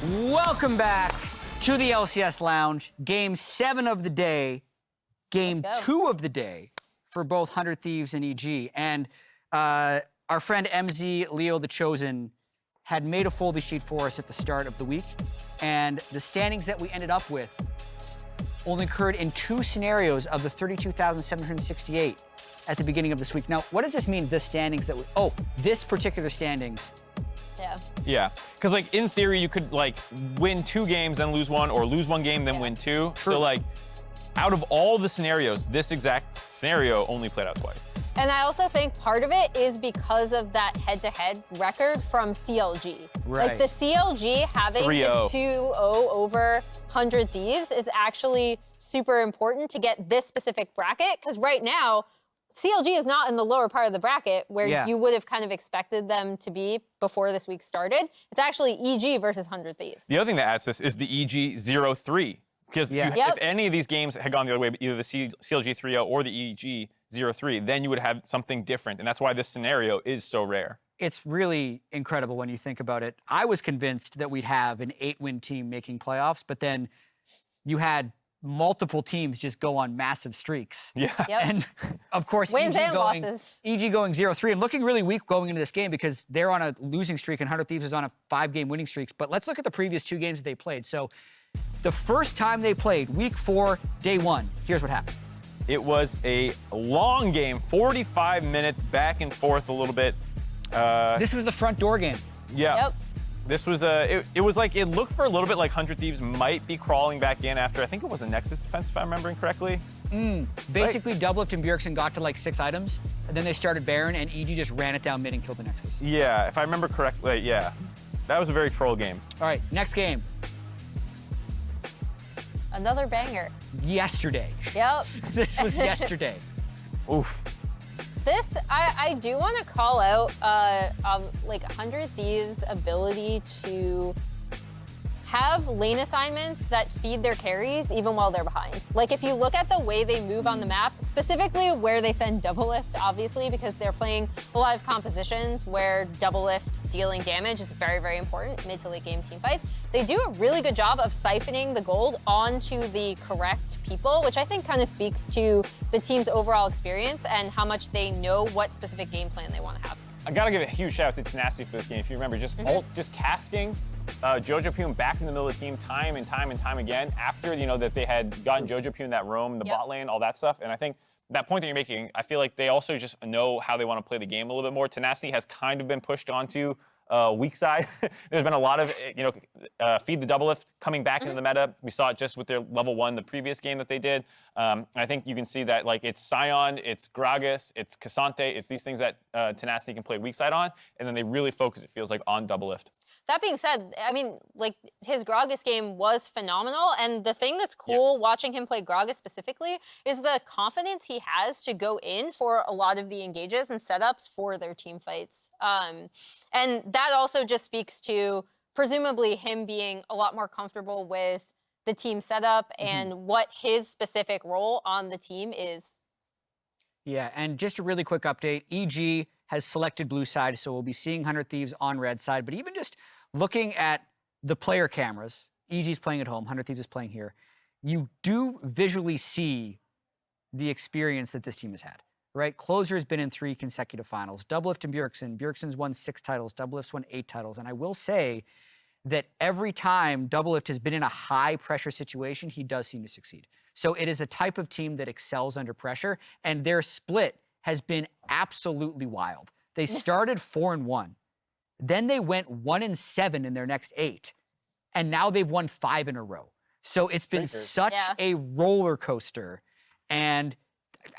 Welcome back to the LCS Lounge. Game 7 of the day, game 2 of the day for both 100 Thieves and EG. And our friend MZ Leo the Chosen had made a folder sheet for us at the start of the week. And the standings that we ended up with only occurred in 2 scenarios of the 32,768 at the beginning of this week. Now, what does this mean, the standings that we, this particular standings? Yeah, because like in theory, you could like win 2 games, then lose 1, or lose 1 game, then win 2. True. So like, out of all the scenarios, this exact scenario only played out twice. And I also think part of it is because of that head-to-head record from CLG. Right. Like the CLG having 3-0. the 2-0 over 100 Thieves is actually super important to get this specific bracket, because right now, CLG is not in the lower part of the bracket where you would have kind of expected them to be before this week started. It's actually EG versus 100 Thieves. The other thing that adds this is the EG 0-3. Because if any of these games had gone the other way, either the CLG 3-0 or the EG 0-3, then you would have something different. And that's why this scenario is so rare. It's really incredible when you think about it. I was convinced that we'd have an 8-win team making playoffs, but then you had multiple teams just go on massive streaks. Yeah. And of course, Wins EG and going losses. 0-3 and looking really weak going into this game because they're on a losing streak and 100 Thieves is on a 5-game winning streak. But let's look at the previous 2 games that they played. So the first time they played, week 4, day 1, here's what happened. It was a long game, 45 minutes, back and forth a little bit. This was the front door game. Yeah. Yep. This was it was like, it looked for a little bit like 100 Thieves might be crawling back in after, I think it was a Nexus defense, if I'm remembering correctly. Basically, Doublelift and Bjergsen got to like 6 items, and then they started Baron, and EG just ran it down mid and killed the Nexus. Yeah, if I remember correctly, yeah. That was a very troll game. All right, next game. Another banger. Yesterday. Yep. This was yesterday. Oof. This, I do want to call out like 100 Thieves' ability to have lane assignments that feed their carries even while they're behind. Like if you look at the way they move on the map, specifically where they send Doublelift, obviously, because they're playing a lot of compositions where Doublelift dealing damage is very, very important, mid to late game team fights. They do a really good job of siphoning the gold onto the correct people, which I think kind of speaks to the team's overall experience and how much they know what specific game plan they want to have. I gotta give a huge shout out to Tenacity for this game. If you remember, just casting Jojopyun back in the middle of the team time and time and time again after, that they had gotten Jojopyun that roam, the bot lane, all that stuff. And I think that point that you're making, I feel like they also just know how they want to play the game a little bit more. Tenacity has kind of been pushed onto weak side. There's been a lot of, feed the Doublelift coming back into the meta. We saw it just with their level 1, the previous game that they did. I think you can see that like it's Sion, it's Gragas, it's Ssumday, it's these things that Tenacity can play weak side on, and then they really focus, it feels like, on Doublelift. That being said, I mean, like, his Gragas game was phenomenal, and the thing that's cool watching him play Gragas specifically is the confidence he has to go in for a lot of the engages and setups for their team fights. And that also just speaks to, presumably, him being a lot more comfortable with the team setup and what his specific role on the team is. Yeah, and just a really quick update, EG has selected blue side, so we'll be seeing 100 Thieves on red side, but even just looking at the player cameras, EG's playing at home, 100 Thieves is playing here, you do visually see the experience that this team has had, right? Closer has been in 3 consecutive finals. Doublelift and Bjergsen. Bjergsen's won 6 titles. Doublelift's won 8 titles. And I will say that every time Doublelift has been in a high-pressure situation, he does seem to succeed. So it is a type of team that excels under pressure, and their split has been absolutely wild. They started 4-1. Then they went 1-7 in their next 8. And now they've won 5 in a row. So it's been such a roller coaster. And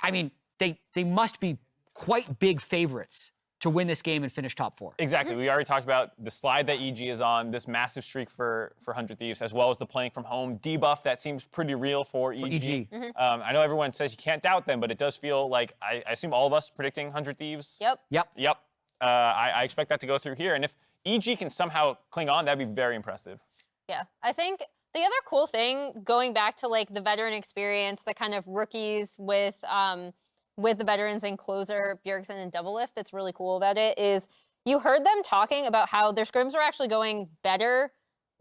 I mean, they must be quite big favorites to win this game and finish top 4. Exactly. We already talked about the slide that EG is on, this massive streak for 100 Thieves, as well as the playing from home debuff that seems pretty real for EG. I know everyone says you can't doubt them, but it does feel like, I assume all of us predicting 100 Thieves. Yep. I expect that to go through here. And if EG can somehow cling on, that'd be very impressive. Yeah, I think the other cool thing, going back to like the veteran experience, the kind of rookies with the veterans and closer, Bjergsen and Doublelift, that's really cool about it is you heard them talking about how their scrims are actually going better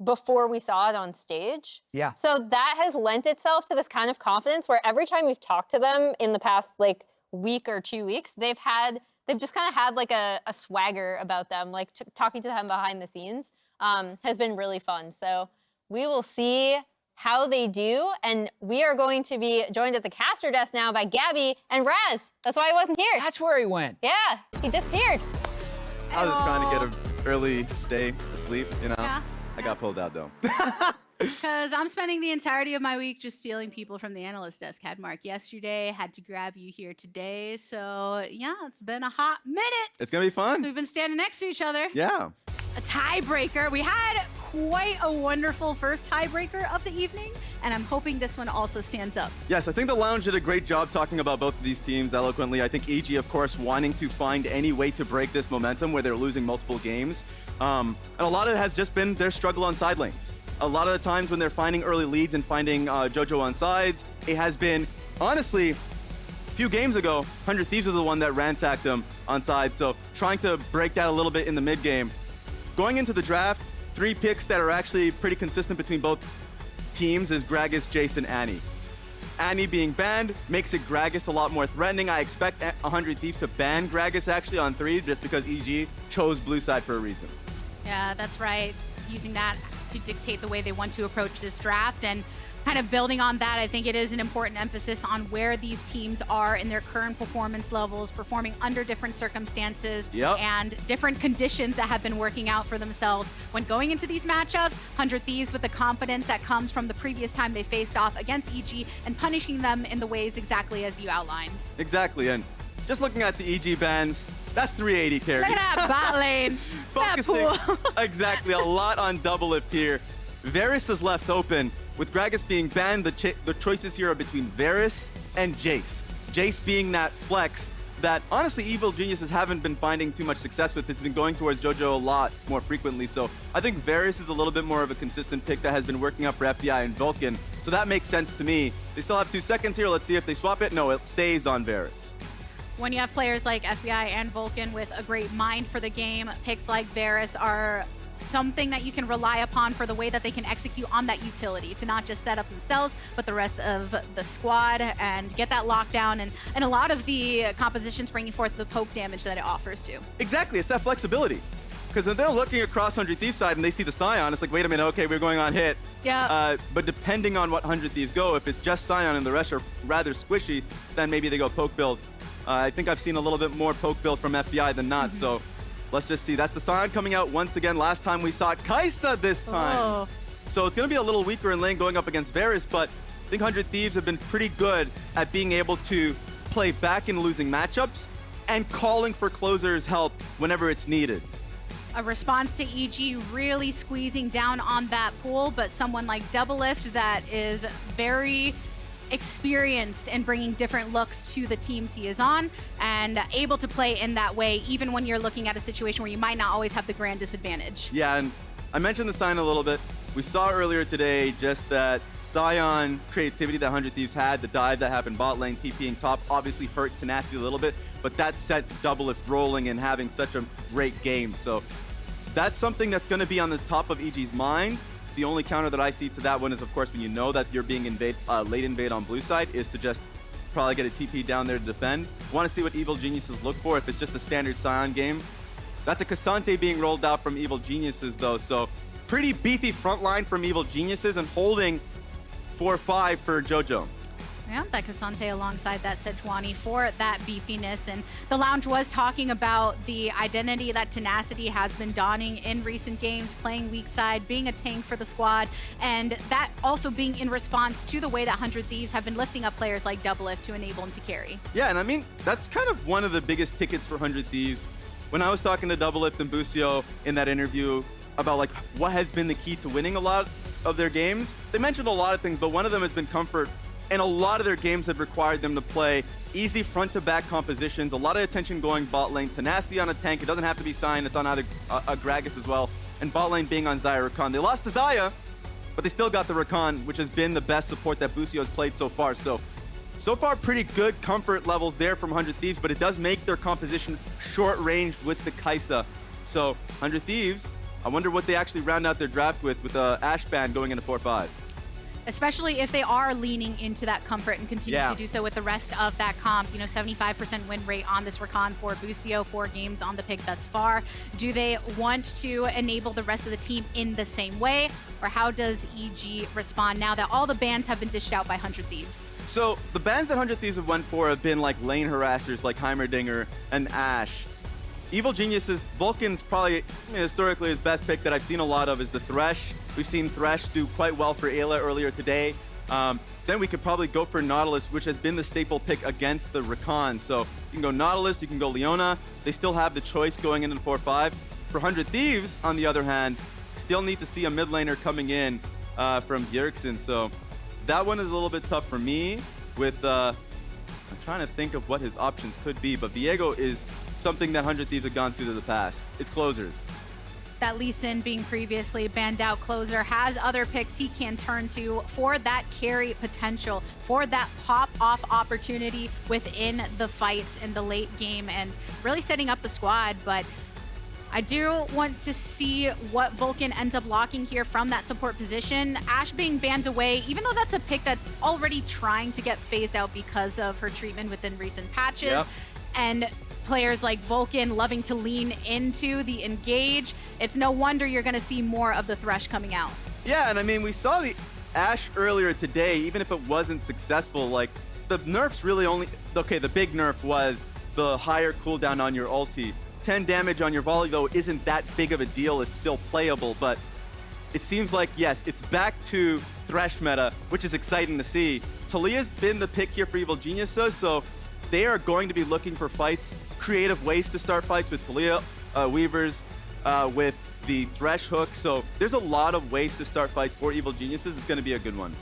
before we saw it on stage. Yeah. So that has lent itself to this kind of confidence where every time we've talked to them in the past like week or 2 weeks, they've just kind of had like a swagger about them, like talking to them behind the scenes has been really fun. So we will see how they do, and we are going to be joined at the caster desk now by Gabby and Raz. That's why he wasn't here. That's where he went. Yeah, he disappeared. I was just trying to get an early day to sleep, you know? Yeah. I got pulled out, though. Because I'm spending the entirety of my week just stealing people from the analyst desk. Had Mark yesterday, had to grab you here today. So, yeah, it's been a hot minute. It's going to be fun. We've been standing next to each other. Yeah. A tiebreaker. We had quite a wonderful first tiebreaker of the evening, and I'm hoping this one also stands up. Yes, I think the Lounge did a great job talking about both of these teams eloquently. I think EG, of course, wanting to find any way to break this momentum where they're losing multiple games. And a lot of it has just been their struggle on side lanes. A lot of the times when they're finding early leads and finding Jojo on sides, it has been, honestly, a few games ago, 100 Thieves was the one that ransacked them on sides. So trying to break that a little bit in the mid game. Going into the draft, 3 picks that are actually pretty consistent between both teams is Gragas, Jace, and Annie. Annie being banned makes it Gragas a lot more threatening. I expect 100 Thieves to ban Gragas actually on 3 just because EG chose blue side for a reason. Yeah, that's right. Using that to dictate the way they want to approach this draft, and kind of building on that, I think it is an important emphasis on where these teams are in their current performance levels, performing under different circumstances and different conditions that have been working out for themselves. When going into these matchups, 100 Thieves with the confidence that comes from the previous time they faced off against EG and punishing them in the ways exactly as you outlined. Exactly, and just looking at the EG bans, that's 380 carries. Look at that bot lane. Focusing exactly a lot on Doublelift here. Varus is left open. With Gragas being banned, the choices here are between Varus and Jace. Jace being that flex that honestly Evil Geniuses haven't been finding too much success with. It's been going towards Jojo a lot more frequently. So I think Varus is a little bit more of a consistent pick that has been working up for FBI and Vulcan. So that makes sense to me. They still have 2 seconds here. Let's see if they swap it. No, it stays on Varus. When you have players like FBI and Vulcan with a great mind for the game, picks like Varus are something that you can rely upon for the way that they can execute on that utility to not just set up themselves, but the rest of the squad and get that lockdown and a lot of the compositions bringing forth the poke damage that it offers too. Exactly, it's that flexibility. Because when they're looking across 100 Thieves side and they see the Sion, it's like, wait a minute, okay, we're going on hit. Yeah. But depending on what 100 Thieves go, if it's just Sion and the rest are rather squishy, then maybe they go poke build. I think I've seen a little bit more poke build from FBI than not, so let's just see. That's the Sion coming out once again. Last time we saw Kai'Sa this time. Oh. So it's going to be a little weaker in lane going up against Varus, but I think 100 Thieves have been pretty good at being able to play back in losing matchups and calling for closers' help whenever it's needed. A response to EG really squeezing down on that pool, but someone like Doublelift that is very experienced in bringing different looks to the teams he is on and able to play in that way even when you're looking at a situation where you might not always have the grand disadvantage. Yeah, and I mentioned the Sion a little bit. We saw earlier today just that Sion creativity that 100 Thieves had, the dive that happened bot lane, TPing top, obviously hurt Tenacity a little bit, but that set Doublelift rolling and having such a great game. So that's something that's going to be on the top of EG's mind. The only counter that I see to that one is, of course, when you know that you're being late invade on blue side, is to just probably get a TP down there to defend. Want to see what Evil Geniuses look for if it's just a standard Sion game. That's a K'Sante being rolled out from Evil Geniuses, though, so pretty beefy front line from Evil Geniuses and holding 4-5 for Jojo. Yeah, that K'Sante alongside that Sejuani for that beefiness. And the Lounge was talking about the identity that Tenacity has been donning in recent games, playing weak side, being a tank for the squad, and that also being in response to the way that 100 Thieves have been lifting up players like Doublelift to enable him to carry. Yeah, and I mean, that's kind of one of the biggest tickets for 100 Thieves. When I was talking to Doublelift and Busio in that interview about like what has been the key to winning a lot of their games, they mentioned a lot of things, but one of them has been comfort. And a lot of their games have required them to play easy front-to-back compositions, a lot of attention going bot lane, Tenacity on a tank. It doesn't have to be Sion, it's on either a Gragas as well, and bot lane being on Xayah Rakan. They lost to Xayah, but they still got the Rakan, which has been the best support that Busio has played so far. So far, pretty good comfort levels there from 100 Thieves, but it does make their composition short-ranged with the Kai'Sa. So 100 Thieves I wonder what they actually round out their draft with Ash ban going into 4-5. Especially if they are leaning into that comfort and continue Yeah. to do so with the rest of that comp. 75% win rate on this Rakan for Busio, 4 games on the pick thus far. Do they want to enable the rest of the team in the same way? Or how does EG respond now that all the bans have been dished out by 100 Thieves? So the bans that 100 Thieves have went for have been like lane harassers like Heimerdinger and Ashe. Evil Geniuses, Vulcan's probably historically his best pick that I've seen a lot of is the Thresh. We've seen Thresh do quite well for Ayla earlier today. Then we could probably go for Nautilus, which has been the staple pick against the Rakan. So you can go Nautilus, you can go Leona. They still have the choice going into the 4-5. For 100 Thieves, on the other hand, still need to see a mid laner coming in from Bjergsen. So that one is a little bit tough for me with, I'm trying to think of what his options could be, but Viego is something that 100 Thieves have gone through to the past. It's closers. That Lee Sin being previously banned out closer has other picks he can turn to for that carry potential, for that pop-off opportunity within the fights in the late game, and really setting up the squad. But I do want to see what Vulcan ends up locking here from that support position. Ashe being banned away, even though that's a pick that's already trying to get phased out because of her treatment within recent patches. Yep. And players like Vulcan loving to lean into the engage. It's no wonder you're going to see more of the Thresh coming out. Yeah, and I mean, we saw the Ashe earlier today, even if it wasn't successful, like, the nerfs really only... Okay, the big nerf was the higher cooldown on your ulti. 10 damage on your volley, though, isn't that big of a deal. It's still playable, but it seems like, yes, it's back to Thresh meta, which is exciting to see. Taliyah's been the pick here for Evil Geniuses, so they are going to be looking for fights, creative ways to start fights with Taliyah, Weavers, with the Thresh hook. So there's a lot of ways to start fights for Evil Geniuses. It's going to be a good one.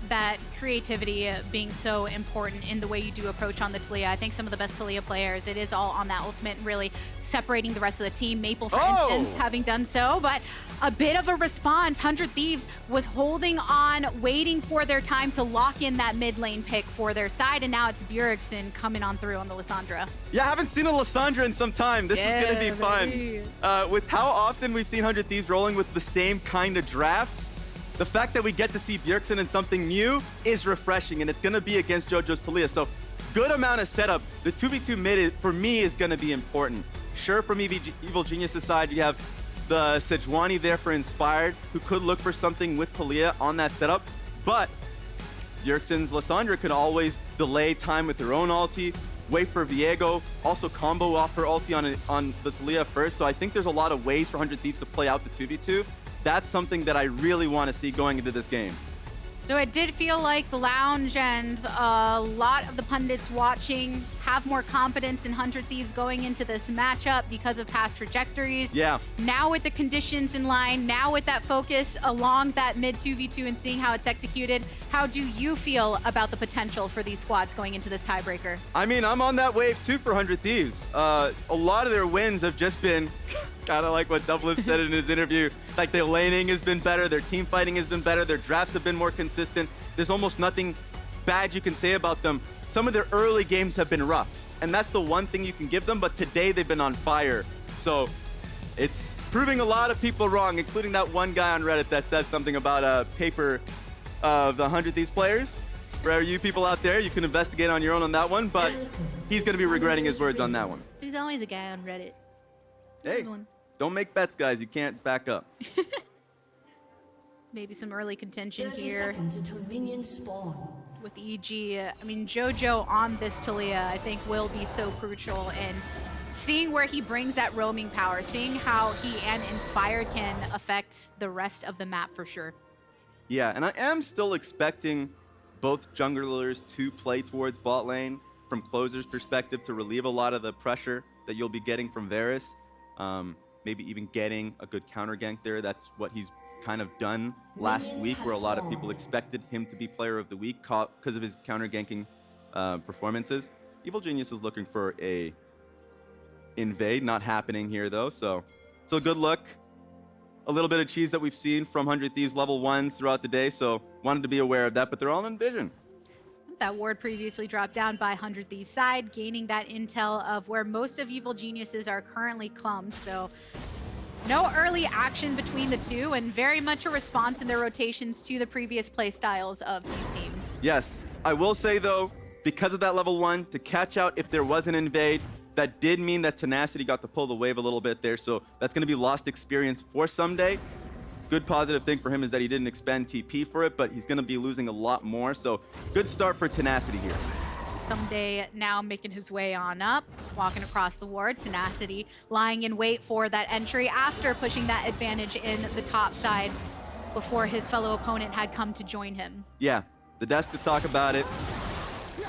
That creativity being so important in the way you do approach on the Taliyah. I think some of the best Taliyah players, it is all on that ultimate, really separating the rest of the team. Maple, for instance, having done so, but a bit of a response. 100 Thieves was holding on, waiting for their time to lock in that mid lane pick for their side, and now it's Bjergsen coming on through on the Lissandra. Yeah, I haven't seen a Lissandra in some time. This is going to be fun. Baby. With how often we've seen 100 Thieves rolling with the same kind of drafts, the fact that we get to see Bjergsen in something new is refreshing, and it's going to be against JoJo's Taliyah. So good amount of setup. The 2v2 mid, for me, is going to be important. Sure, from Evil Genius's side, you have the Sejuani there for Inspired, who could look for something with Taliyah on that setup. But Bjergsen's Lissandra could always delay time with her own ulti, wait for Viego, also combo off her ulti on the Taliyah first. So I think there's a lot of ways for 100 Thieves to play out the 2v2. That's something that I really want to see going into this game. So it did feel like the lounge and a lot of the pundits watching have more confidence in 100 Thieves going into this matchup because of past trajectories. Yeah. Now with the conditions in line, now with that focus along that mid 2v2 and seeing how it's executed, how do you feel about the potential for these squads going into this tiebreaker? I mean, I'm on that wave too for 100 Thieves. A lot of their wins have just been kind of like what Doublelift said in his interview. Like, their laning has been better, their team fighting has been better, their drafts have been more consistent. There's almost nothing bad you can say about them. Some of their early games have been rough, and that's the one thing you can give them, but today they've been on fire. So it's proving a lot of people wrong, including that one guy on Reddit that says something about a paper of the 100 Thieves players. For you people out there, you can investigate on your own on that one, but he's going to be regretting his words on that one. There's always a guy on Reddit. Hey, don't make bets, guys. You can't back up. Maybe some early contention 30 here seconds until minions spawn. with EG. I mean, JoJo on this Taliyah, I think, will be so crucial in seeing where he brings that roaming power, seeing how he and Inspired can affect the rest of the map for sure. Yeah, and I am still expecting both junglers to play towards bot lane from closer's perspective to relieve a lot of the pressure that you'll be getting from Varus. Maybe even getting a good counter gank there. That's what he's kind of done last week, where a lot of people expected him to be player of the week because of his counter ganking performances. Evil Genius is looking for a invade, not happening here though, so a good look. A little bit of cheese that we've seen from 100 Thieves level 1s throughout the day, so wanted to be aware of that, but they're all in vision. That ward previously dropped down by 100 Thieves side, gaining that intel of where most of Evil Geniuses are currently clumped. So no early action between the two, and very much a response in their rotations to the previous play styles of these teams. Yes, I will say though, because of that level 1, to catch out if there was an invade, that did mean that Tenacity got to pull the wave a little bit there, so that's going to be lost experience for Ssumday. Good positive thing for him is that he didn't expend TP for it, but he's going to be losing a lot more, so good start for Tenacity here. Ssumday now making his way on up, walking across the ward. Tenacity lying in wait for that entry after pushing that advantage in the top side before his fellow opponent had come to join him. Yeah, the desk to talk about it.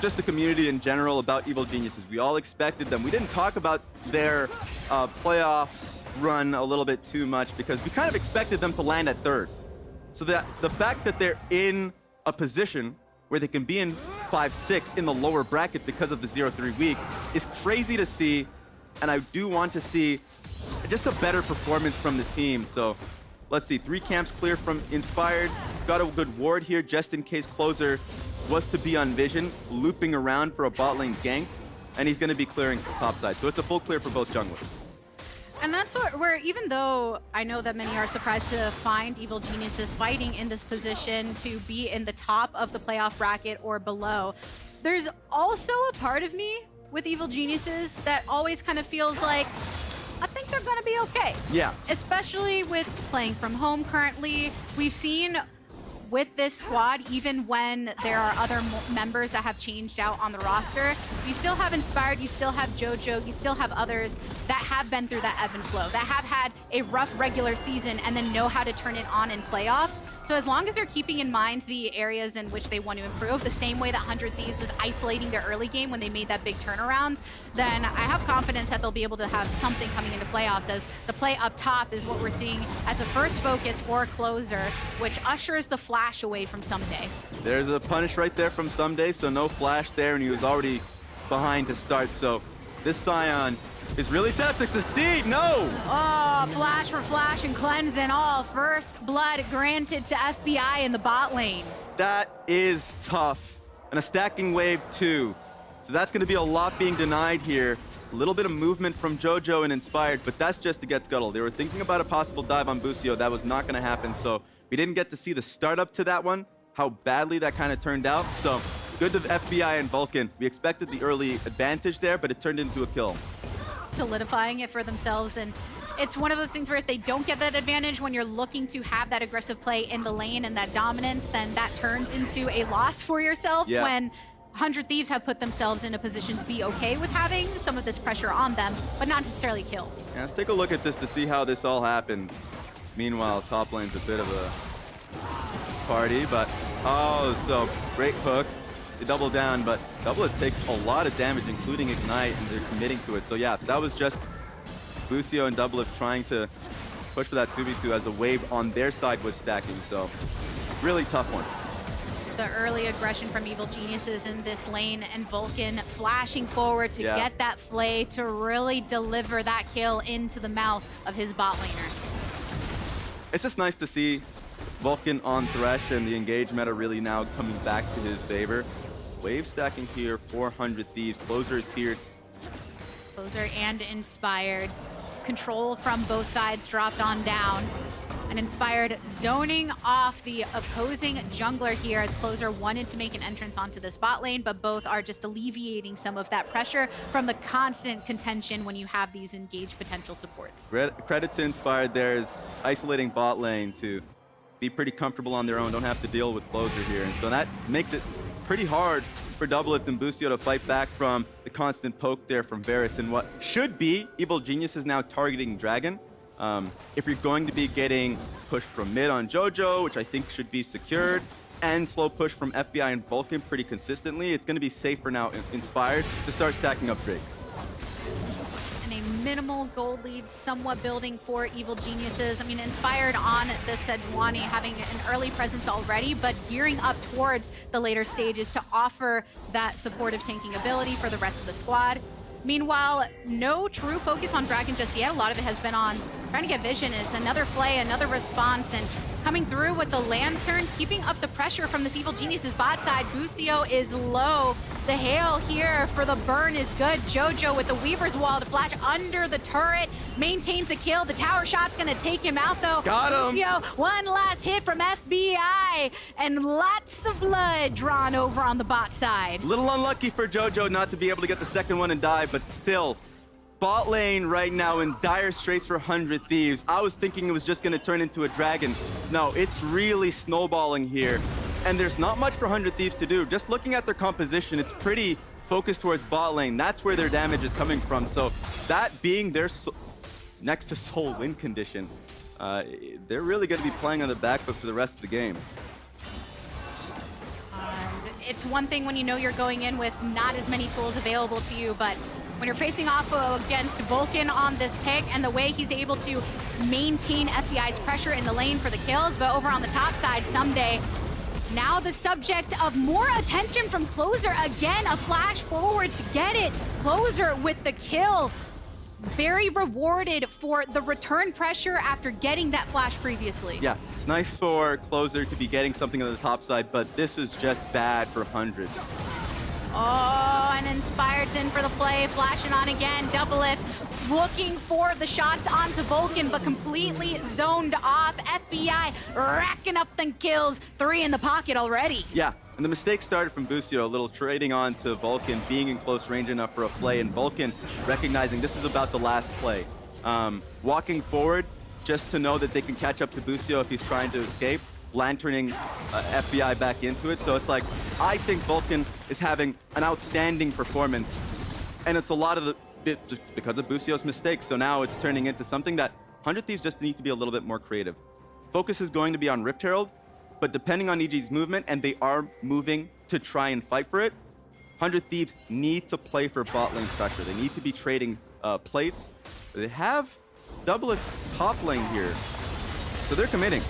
Just the community in general about Evil Geniuses. We all expected them. We didn't talk about their playoffs run a little bit too much because we kind of expected them to land at 3rd. So that the fact that they're in a position where they can be in 5-6 in the lower bracket because of the 0-3 week is crazy to see, and I do want to see just a better performance from the team. So let's see, 3 camps clear from Inspired. Got a good ward here just in case Closer was to be on vision, looping around for a bot lane gank, and he's going to be clearing the top side. So it's a full clear for both junglers. And that's where, even though I know that many are surprised to find Evil Geniuses fighting in this position to be in the top of the playoff bracket or below, there's also a part of me with Evil Geniuses that always kind of feels like, I think they're going to be okay. Yeah. Especially with playing from home currently. We've seen with this squad, even when there are other members that have changed out on the roster, you still have Inspired, you still have Jojo, you still have others that have been through that ebb and flow, that have had a rough regular season and then know how to turn it on in playoffs. So as long as they're keeping in mind the areas in which they want to improve, the same way that 100 Thieves was isolating their early game when they made that big turnaround, then I have confidence that they'll be able to have something coming into playoffs, as the play up top is what we're seeing as the first focus for Closer, which ushers the flash away from Ssumday. There's a punish right there from Ssumday, so no flash there, and he was already behind to start. So this Sion is really set up to succeed. No! Oh, flash for flash and cleanse and all. First blood granted to FBI in the bot lane. That is tough. And a stacking wave too. So that's going to be a lot being denied here. A little bit of movement from Jojo and Inspired, but that's just to get scuttled. They were thinking about a possible dive on Busio. That was not going to happen, so we didn't get to see the startup to that one, how badly that kind of turned out. So good to FBI and Vulcan. We expected the early advantage there, but it turned into a kill. Solidifying it for themselves, and it's one of those things where if they don't get that advantage when you're looking to have that aggressive play in the lane and that dominance, then that turns into a loss for yourself. Yeah. When 100 Thieves have put themselves in a position to be okay with having some of this pressure on them, but not necessarily kill. Yeah, let's take a look at this to see how this all happened. Meanwhile, top lane's a bit of a party, but oh, so great hook. They double down, but Doublelift takes a lot of damage, including Ignite, and they're committing to it. So yeah, that was just Busio and Doublelift trying to push for that 2v2 as a wave on their side was stacking. So really tough one. The early aggression from Evil Geniuses in this lane, and Vulcan flashing forward to get that flay to really deliver that kill into the mouth of his bot laner. It's just nice to see Vulcan on Thresh and the engage meta really now coming back to his favor. Wave stacking here, 400 Thieves. Closer is here. Closer and Inspired. Control from both sides dropped on down. And Inspired zoning off the opposing jungler here as Closer wanted to make an entrance onto the spot lane, but both are just alleviating some of that pressure from the constant contention when you have these engaged potential supports. Credit to Inspired there is isolating bot lane to be pretty comfortable on their own, don't have to deal with Closer here. And so that makes it pretty hard for Doublelift and Busio to fight back from the constant poke there from Varus and what should be Evil Geniuses now targeting Dragon. If you're going to be getting pushed from mid on Jojo, which I think should be secured, and slow push from FBI and Vulcan pretty consistently, it's going to be safer now, Inspired, to start stacking up Drakes. And a minimal gold lead somewhat building for Evil Geniuses. I mean, Inspired on the Sejuani, having an early presence already, but gearing up towards the later stages to offer that supportive tanking ability for the rest of the squad. Meanwhile, no true focus on Dragon just yet. A lot of it has been on trying to get vision. It's another play, another response, and coming through with the Lantern, keeping up the pressure from this Evil Genius's bot side. Busio is low. The hail here for the burn is good. Jojo with the Weaver's Wall to flash under the turret, maintains the kill. The tower shot's gonna take him out though. Got him. Busio, one last hit from FBI, and lots of blood drawn over on the bot side. Little unlucky for Jojo not to be able to get the second one and die, but still. Bot lane right now in dire straits for 100 Thieves. I was thinking it was just gonna turn into a dragon. No, it's really snowballing here. And there's not much for 100 Thieves to do. Just looking at their composition, it's pretty focused towards bot lane. That's where their damage is coming from. So that being their next to soul win condition, they're really gonna be playing on the back foot for the rest of the game. And it's one thing when you know you're going in with not as many tools available to you, but when you're facing off against Vulcan on this pick and the way he's able to maintain FBI's pressure in the lane for the kills, but over on the top side, Ssumday now the subject of more attention from Closer. Again, a flash forward to get it. Closer with the kill. Very rewarded for the return pressure after getting that flash previously. Yeah, it's nice for Closer to be getting something on the top side, but this is just bad for 100. Oh, and Inspired's in for the play, flashing on again. Doublelift looking for the shots onto Vulcan, but completely zoned off. FBI racking up the kills. 3 in the pocket already. Yeah, and the mistake started from Busio, a little trading on to Vulcan, being in close range enough for a play, and Vulcan recognizing this is about the last play. Walking forward just to know that they can catch up to Busio if he's trying to escape. Lanterning FBI back into it. So it's like, I think Vulcan is having an outstanding performance. And it's a lot of just because of Busio's mistakes. So now it's turning into something that 100 Thieves just need to be a little bit more creative. Focus is going to be on Rift Herald, but depending on EG's movement, and they are moving to try and fight for it, 100 Thieves need to play for bot lane pressure. They need to be trading plates. They have Doublelift top lane here. So they're committing.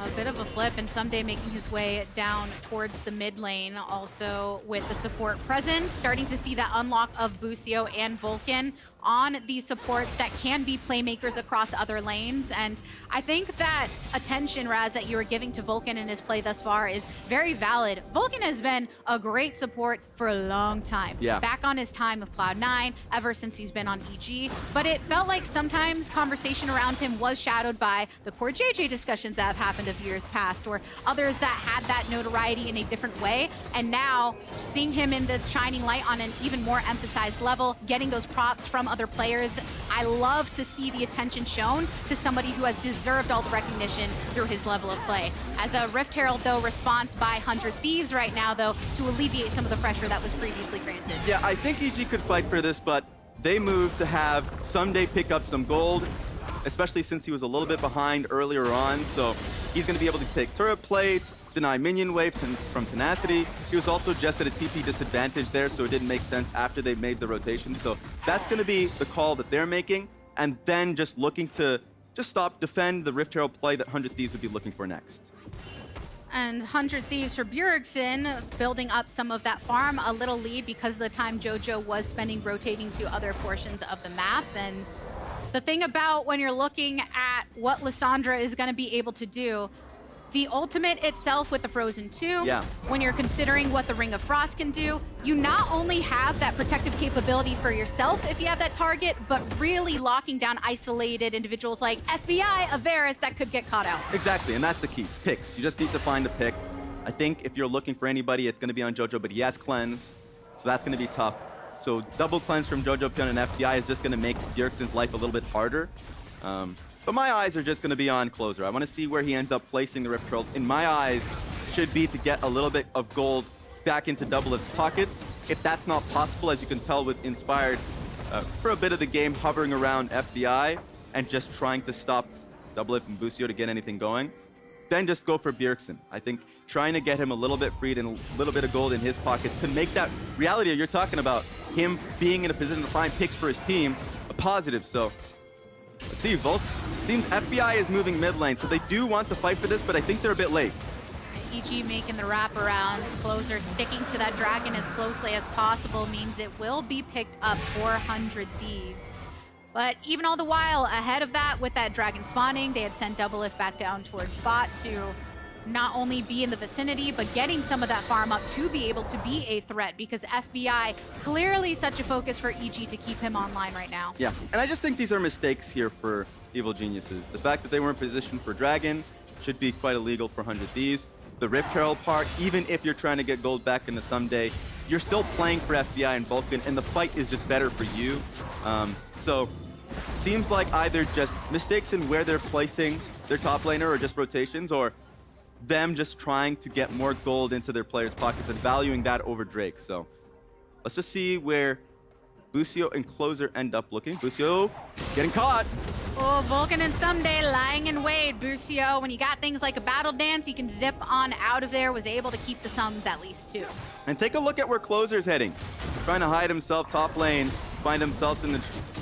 A bit of a flip, and Ssumday making his way down towards the mid lane, also with the support presence. Starting to see that unlock of Busio and Vulcan on these supports that can be playmakers across other lanes. And I think that attention, Raz, that you were giving to Vulcan in his play thus far is very valid. Vulcan has been a great support for a long time. Yeah. Back on his time of Cloud9, ever since he's been on EG. But it felt like sometimes conversation around him was shadowed by the core JJ discussions that have happened of years past, or others that had that notoriety in a different way. And now seeing him in this shining light on an even more emphasized level, getting those props from other players, I love to see the attention shown to somebody who has deserved all the recognition through his level of play. As a Rift Herald, though, response by 100 Thieves right now, though, to alleviate some of the pressure that was previously granted. Yeah, I think EG could fight for this, but they moved to have Ssumday pick up some gold, especially since he was a little bit behind earlier on. So he's going to be able to take turret plates, deny minion wave from Tenacity. He was also just at a TP disadvantage there, so it didn't make sense after they made the rotation. So that's going to be the call that they're making, and then just looking to just defend the Rift Herald play that 100 Thieves would be looking for next. And 100 Thieves for Bjergsen, building up some of that farm, a little lead because of the time Jojo was spending rotating to other portions of the map. And the thing about when you're looking at what Lissandra is going to be able to do, the ultimate itself with the Frozen 2, yeah. When you're considering what the Ring of Frost can do, you not only have that protective capability for yourself if you have that target, but really locking down isolated individuals like FBI, a Varus that could get caught out. Exactly, and that's the key. Picks. You just need to find a pick. I think if you're looking for anybody, it's going to be on Jojo, but he has Cleanse, so that's going to be tough. So double Cleanse from Jojopyun and FBI is just going to make Bjergsen's life a little bit harder. But my eyes are just going to be on Closer. I want to see where he ends up placing the Rift Herald. In my eyes, should be to get a little bit of gold back into Doublelift's pockets. If that's not possible, as you can tell with Inspired, for a bit of the game hovering around FBI and just trying to stop Doublelift and Busio to get anything going, then just go for Bjergsen. I think trying to get him a little bit freed and a little bit of gold in his pockets to make that reality you're talking about, him being in a position to find picks for his team, a positive. So let's see, seems FBI is moving mid lane, so they do want to fight for this, but I think they're a bit late. EG making the wraparound. Closer sticking to that dragon as closely as possible means it will be picked up for 100 Thieves. But even all the while, ahead of that, with that dragon spawning, they had sent Doublelift back down towards bot to not only be in the vicinity, but getting some of that farm up to be able to be a threat, because FBI clearly such a focus for EG to keep him online right now. Yeah, and I just think these are mistakes here for Evil Geniuses. The fact that they weren't positioned for Dragon should be quite illegal for 100 Thieves. The Rift Herald part, even if you're trying to get gold back into Ssumday, you're still playing for FBI and Vulcan, and the fight is just better for you. So, seems like either just mistakes in where they're placing their top laner or just rotations, or them just trying to get more gold into their players' pockets and valuing that over Drake. So let's just see where Busio and Closer end up looking. Busio getting caught. Oh, Vulcan and Ssumday lying in wait. Busio, when you got things like a battle dance, you can zip on out of there, was able to keep the sums at least too. And take a look at where Closer's heading. Trying to hide himself top lane, find himself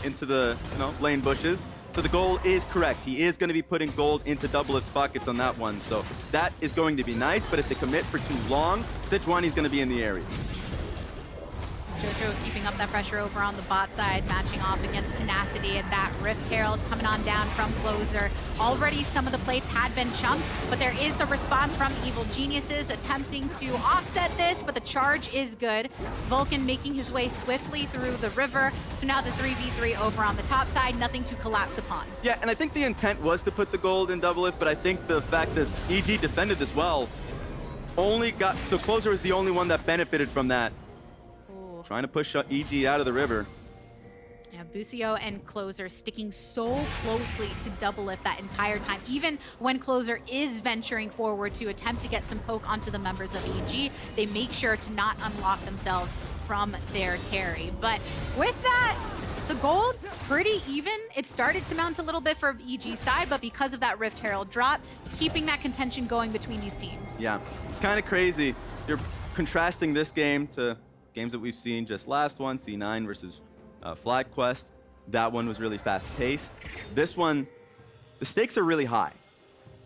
into the lane bushes. So the goal is correct. He is going to be putting gold into Doublelift's pockets on that one. So that is going to be nice, but if they commit for too long, Sejuani is going to be in the area. Jojo keeping up that pressure over on the bot side, matching off against Tenacity, and that Rift Herald coming on down from Closer. Already some of the plates had been chunked, but there is the response from Evil Geniuses attempting to offset this, but the charge is good. Vulcan making his way swiftly through the river. So now the 3v3 over on the top side, nothing to collapse upon. Yeah, and I think the intent was to put the gold in Doublelift, but I think the fact that EG defended this well so Closer is the only one that benefited from that. Trying to push EG out of the river. Yeah, Busio and Closer sticking so closely to Doublelift that entire time. Even when Closer is venturing forward to attempt to get some poke onto the members of EG, they make sure to not unlock themselves from their carry. But with that, the gold, pretty even. It started to mount a little bit for EG's side, but because of that Rift Herald drop, keeping that contention going between these teams. Yeah, it's kind of crazy. You're contrasting this game to games that we've seen just last one, C9 versus Flag Quest. That one was really fast-paced. This one, the stakes are really high.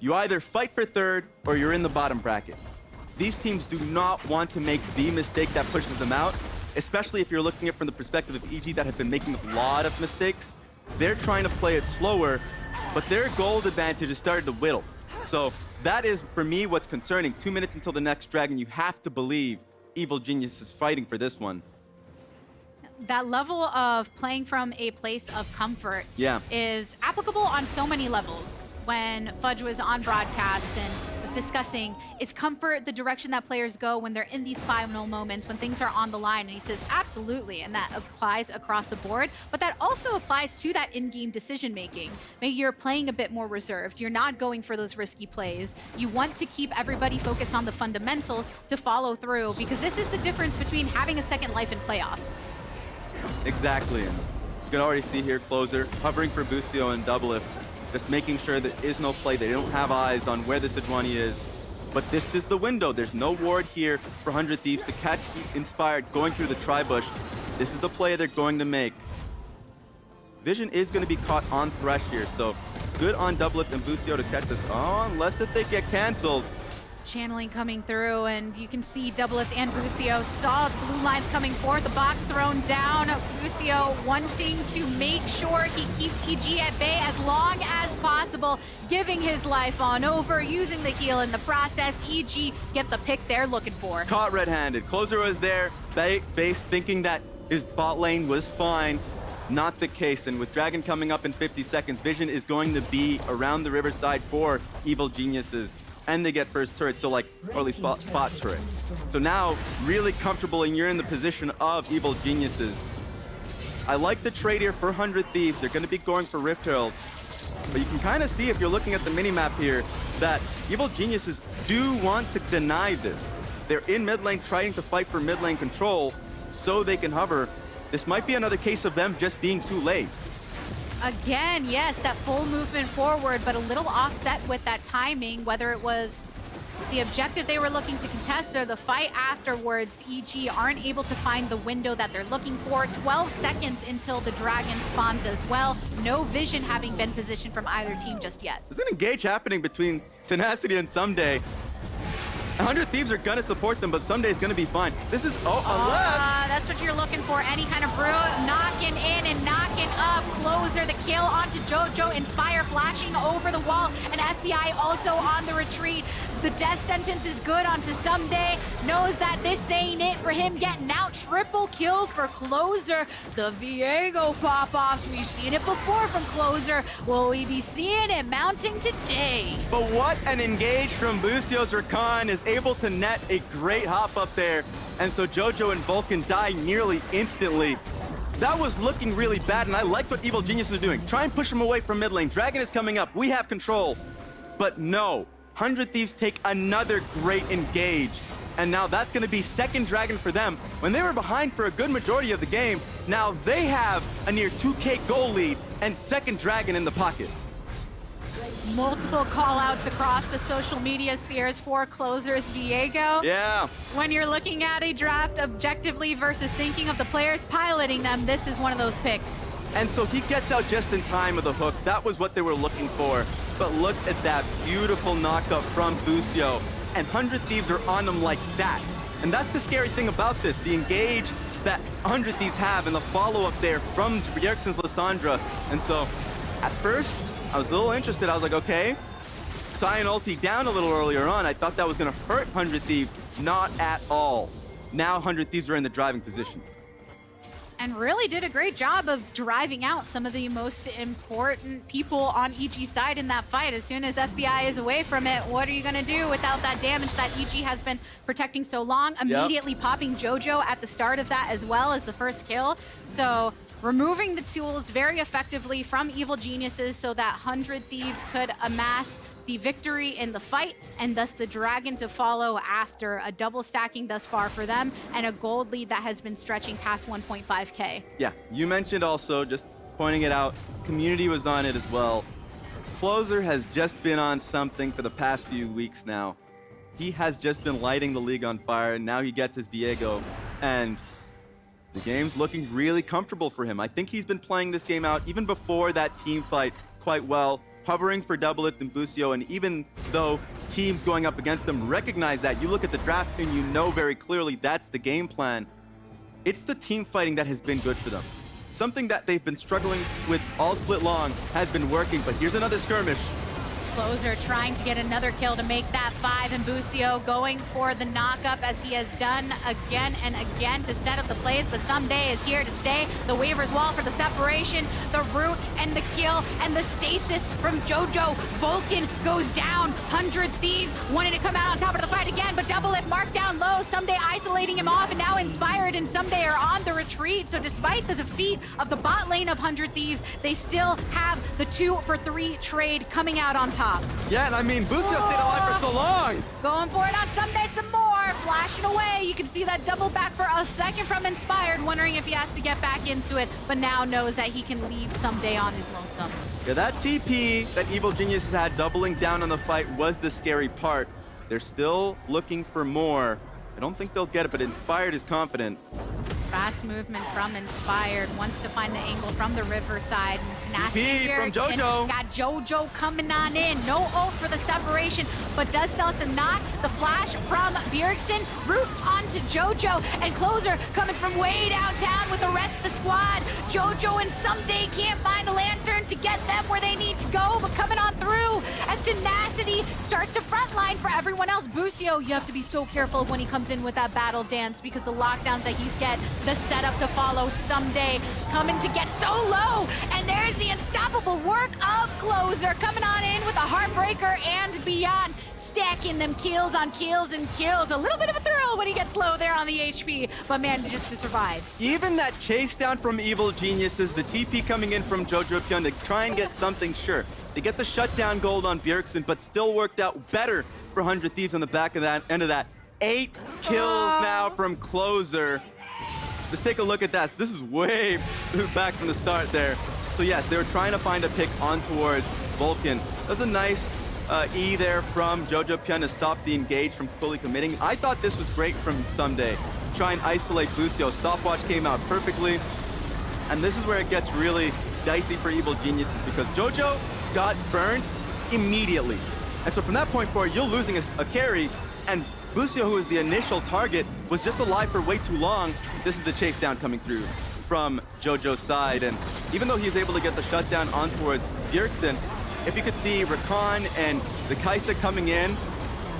You either fight for third or you're in the bottom bracket. These teams do not want to make the mistake that pushes them out, especially if you're looking at it from the perspective of EG that have been making a lot of mistakes. They're trying to play it slower, but their gold advantage has started to whittle. So that is, for me, what's concerning. 2 minutes until the next Dragon, you have to believe Evil Genius is fighting for this one. That level of playing from a place of comfort is applicable on so many levels. When Fudge was on broadcast and was discussing, is comfort the direction that players go when they're in these final moments, when things are on the line? And he says, absolutely, and that applies across the board, but that also applies to that in-game decision-making. Maybe you're playing a bit more reserved, you're not going for those risky plays, you want to keep everybody focused on the fundamentals to follow through, because this is the difference between having a second life in playoffs. Exactly, and you can already see here Closer hovering for Busio and Doublelift, just making sure there is no play. They don't have eyes on where the Sejuani is. But this is the window. There's no ward here for 100 Thieves to catch Inspired going through the tri-bush. This is the play they're going to make. Vision is going to be caught on Thresh here, so good on Doublelift and Busio to catch this. Oh, unless if they get canceled. Channeling coming through, and you can see Doublelift and Busio saw the blue lines coming forward, the box thrown down. Busio wanting to make sure he keeps EG at bay as long as possible, giving his life on over, using the heal in the process. EG get the pick they're looking for. Caught red-handed. Closer was there, base thinking that his bot lane was fine. Not the case, and with Dragon coming up in 50 seconds, Vision is going to be around the riverside for Evil Geniuses. And they get first turret, so like, or at least bot turret. So now, really comfortable, and you're in the position of Evil Geniuses. I like the trade here for 100 Thieves. They're going to be going for Rift Herald. But you can kind of see, if you're looking at the minimap here, that Evil Geniuses do want to deny this. They're in mid lane trying to fight for mid lane control so they can hover. This might be another case of them just being too late. Again, yes, that full movement forward, but a little offset with that timing, whether it was the objective they were looking to contest or the fight afterwards. EG aren't able to find the window that they're looking for. 12 seconds until the Dragon spawns as well. No vision having been positioned from either team just yet. There's an engage happening between Tenacity and Ssumday. 100 Thieves are gonna support them, but Ssumday's gonna be fine. This is, a left! That's what you're looking for, any kind of brew. Knocking in and knocking up. Closer, the kill onto Jojo. Inspire flashing over the wall, and FBI also on the retreat. The death sentence is good onto Ssumday. Knows that this ain't it for him getting out. Triple kill for Closer. The Viego pop-offs, we've seen it before from Closer. Will we be seeing it mounting today? But what an engage from Busio's Rakan is able to net a great hop up there. And so Jojo and Vulcan die nearly instantly. That was looking really bad, and I like what Evil Geniuses are doing. Try and push him away from mid lane. Dragon is coming up. We have control. But no, 100 Thieves take another great engage. And now that's going to be second Dragon for them. When they were behind for a good majority of the game, now they have a near 2K goal lead and second Dragon in the pocket. Multiple call-outs across the social media spheres for Closer's Viego. Yeah. When you're looking at a draft objectively versus thinking of the players piloting them, this is one of those picks. And so he gets out just in time with a hook. That was what they were looking for. But look at that beautiful knockup from Busio. And 100 Thieves are on them like that. And that's the scary thing about this. The engage that 100 Thieves have and the follow-up there from Bjergsen's Lissandra. And so at first, I was a little interested. I was like, okay, Sion ulti down a little earlier on. I thought that was going to hurt 100 Thieves. Not at all. Now 100 Thieves are in the driving position. And really did a great job of driving out some of the most important people on EG's side in that fight. As soon as FBI is away from it, what are you going to do without that damage that EG has been protecting so long? Immediately popping Jojo at the start of that as well as the first kill. So removing the tools very effectively from Evil Geniuses so that 100 Thieves could amass the victory in the fight, and thus the Dragon to follow after. A double stacking thus far for them, and a gold lead that has been stretching past 1.5K. Yeah, you mentioned also, just pointing it out, community was on it as well. Closer has just been on something for the past few weeks now. He has just been lighting the league on fire, and now he gets his Viego, and the game's looking really comfortable for him. I think he's been playing this game out even before that team fight quite well, hovering for Doublelift and Busio, and even though teams going up against them recognize that, you look at the draft and you know very clearly that's the game plan. It's the team fighting that has been good for them. Something that they've been struggling with all split long has been working, but here's another skirmish. Closer trying to get another kill to make that 5, and Busio going for the knockup as he has done again and again to set up the plays, but Ssumday is here to stay. The Weaver's Wall for the separation, the root and the kill, and the stasis from Jojo. Vulcan goes down. 100 Thieves wanted to come out on top of the fight again, but Doublelift marked down low. Ssumday isolating him off, and now Inspired and Ssumday are on the retreat. So despite the defeat of the bot lane of 100 Thieves, they still have the 2-for-3 trade coming out on top. Yeah, and I mean, Busio stayed alive for so long. Going for it on Ssumday some more. Flashing away. You can see that double back for a second from Inspired, wondering if he has to get back into it, but now knows that he can leave Ssumday on his lonesome. Yeah, that TP that Evil Genius had doubling down on the fight was the scary part. They're still looking for more. I don't think they'll get it, but Inspired is confident. Fast movement from Inspired, wants to find the angle from the riverside. TP from Jojo. Got Jojo coming on in. No ult for the separation, but does tell us not. The flash from Bjergsen, root onto Jojo, and Closer coming from way downtown with the rest of the squad. Jojo and Ssumday can't find a lantern to get them where they need to go, but coming on through as Tenacity starts to frontline for everyone else. Busio, you have to be so careful when he comes in with that battle dance because the lockdowns that he's get, the setup to follow. Ssumday coming to get so low, and there's the unstoppable work of Closer coming on in with a Heartbreaker and beyond, stacking them kills on kills and kills. A little bit of a thrill when he gets low there on the HP, but manages to survive. Even that chase down from Evil Geniuses, the TP coming in from Jojopyun to try and get something, sure. They get the shutdown gold on Bjergsen, but still worked out better for 100 Thieves on the back of that end of that. 8 kills now from Closer. Let's take a look at that. So this is way back from the start there. So yes, they were trying to find a pick on towards Vulcan. That's a nice E there from Jojopyun to stop the engage from fully committing. I thought this was great from Ssumday. Try and isolate Busio. Stopwatch came out perfectly. And this is where it gets really dicey for Evil Geniuses because Jojo got burned immediately. And so from that point forward, you're losing a carry, and Busio, who was the initial target, was just alive for way too long. This is the chase down coming through from Jojo's side. And even though he's able to get the shutdown on towards Bjergsen, if you could see Rakan and the Kai'Sa coming in,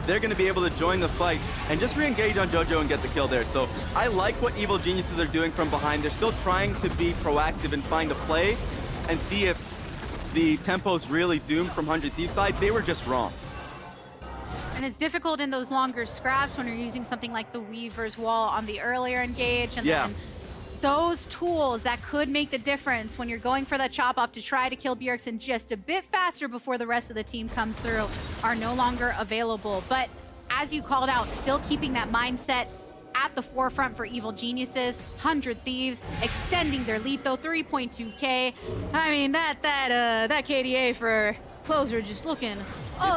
they're going to be able to join the fight and just re-engage on Jojo and get the kill there. So I like what Evil Geniuses are doing from behind. They're still trying to be proactive and find a play and see if the tempo's really doomed from 100 Thieves side. They were just wrong. And it's difficult in those longer scraps when you're using something like the Weaver's Wall on the earlier engage. And then those tools that could make the difference when you're going for that chop off to try to kill Bjergsen just a bit faster before the rest of the team comes through are no longer available. But as you called out, still keeping that mindset at the forefront for Evil Geniuses. 100 Thieves extending their lead though, 3.2k. I mean, that KDA for closer just looking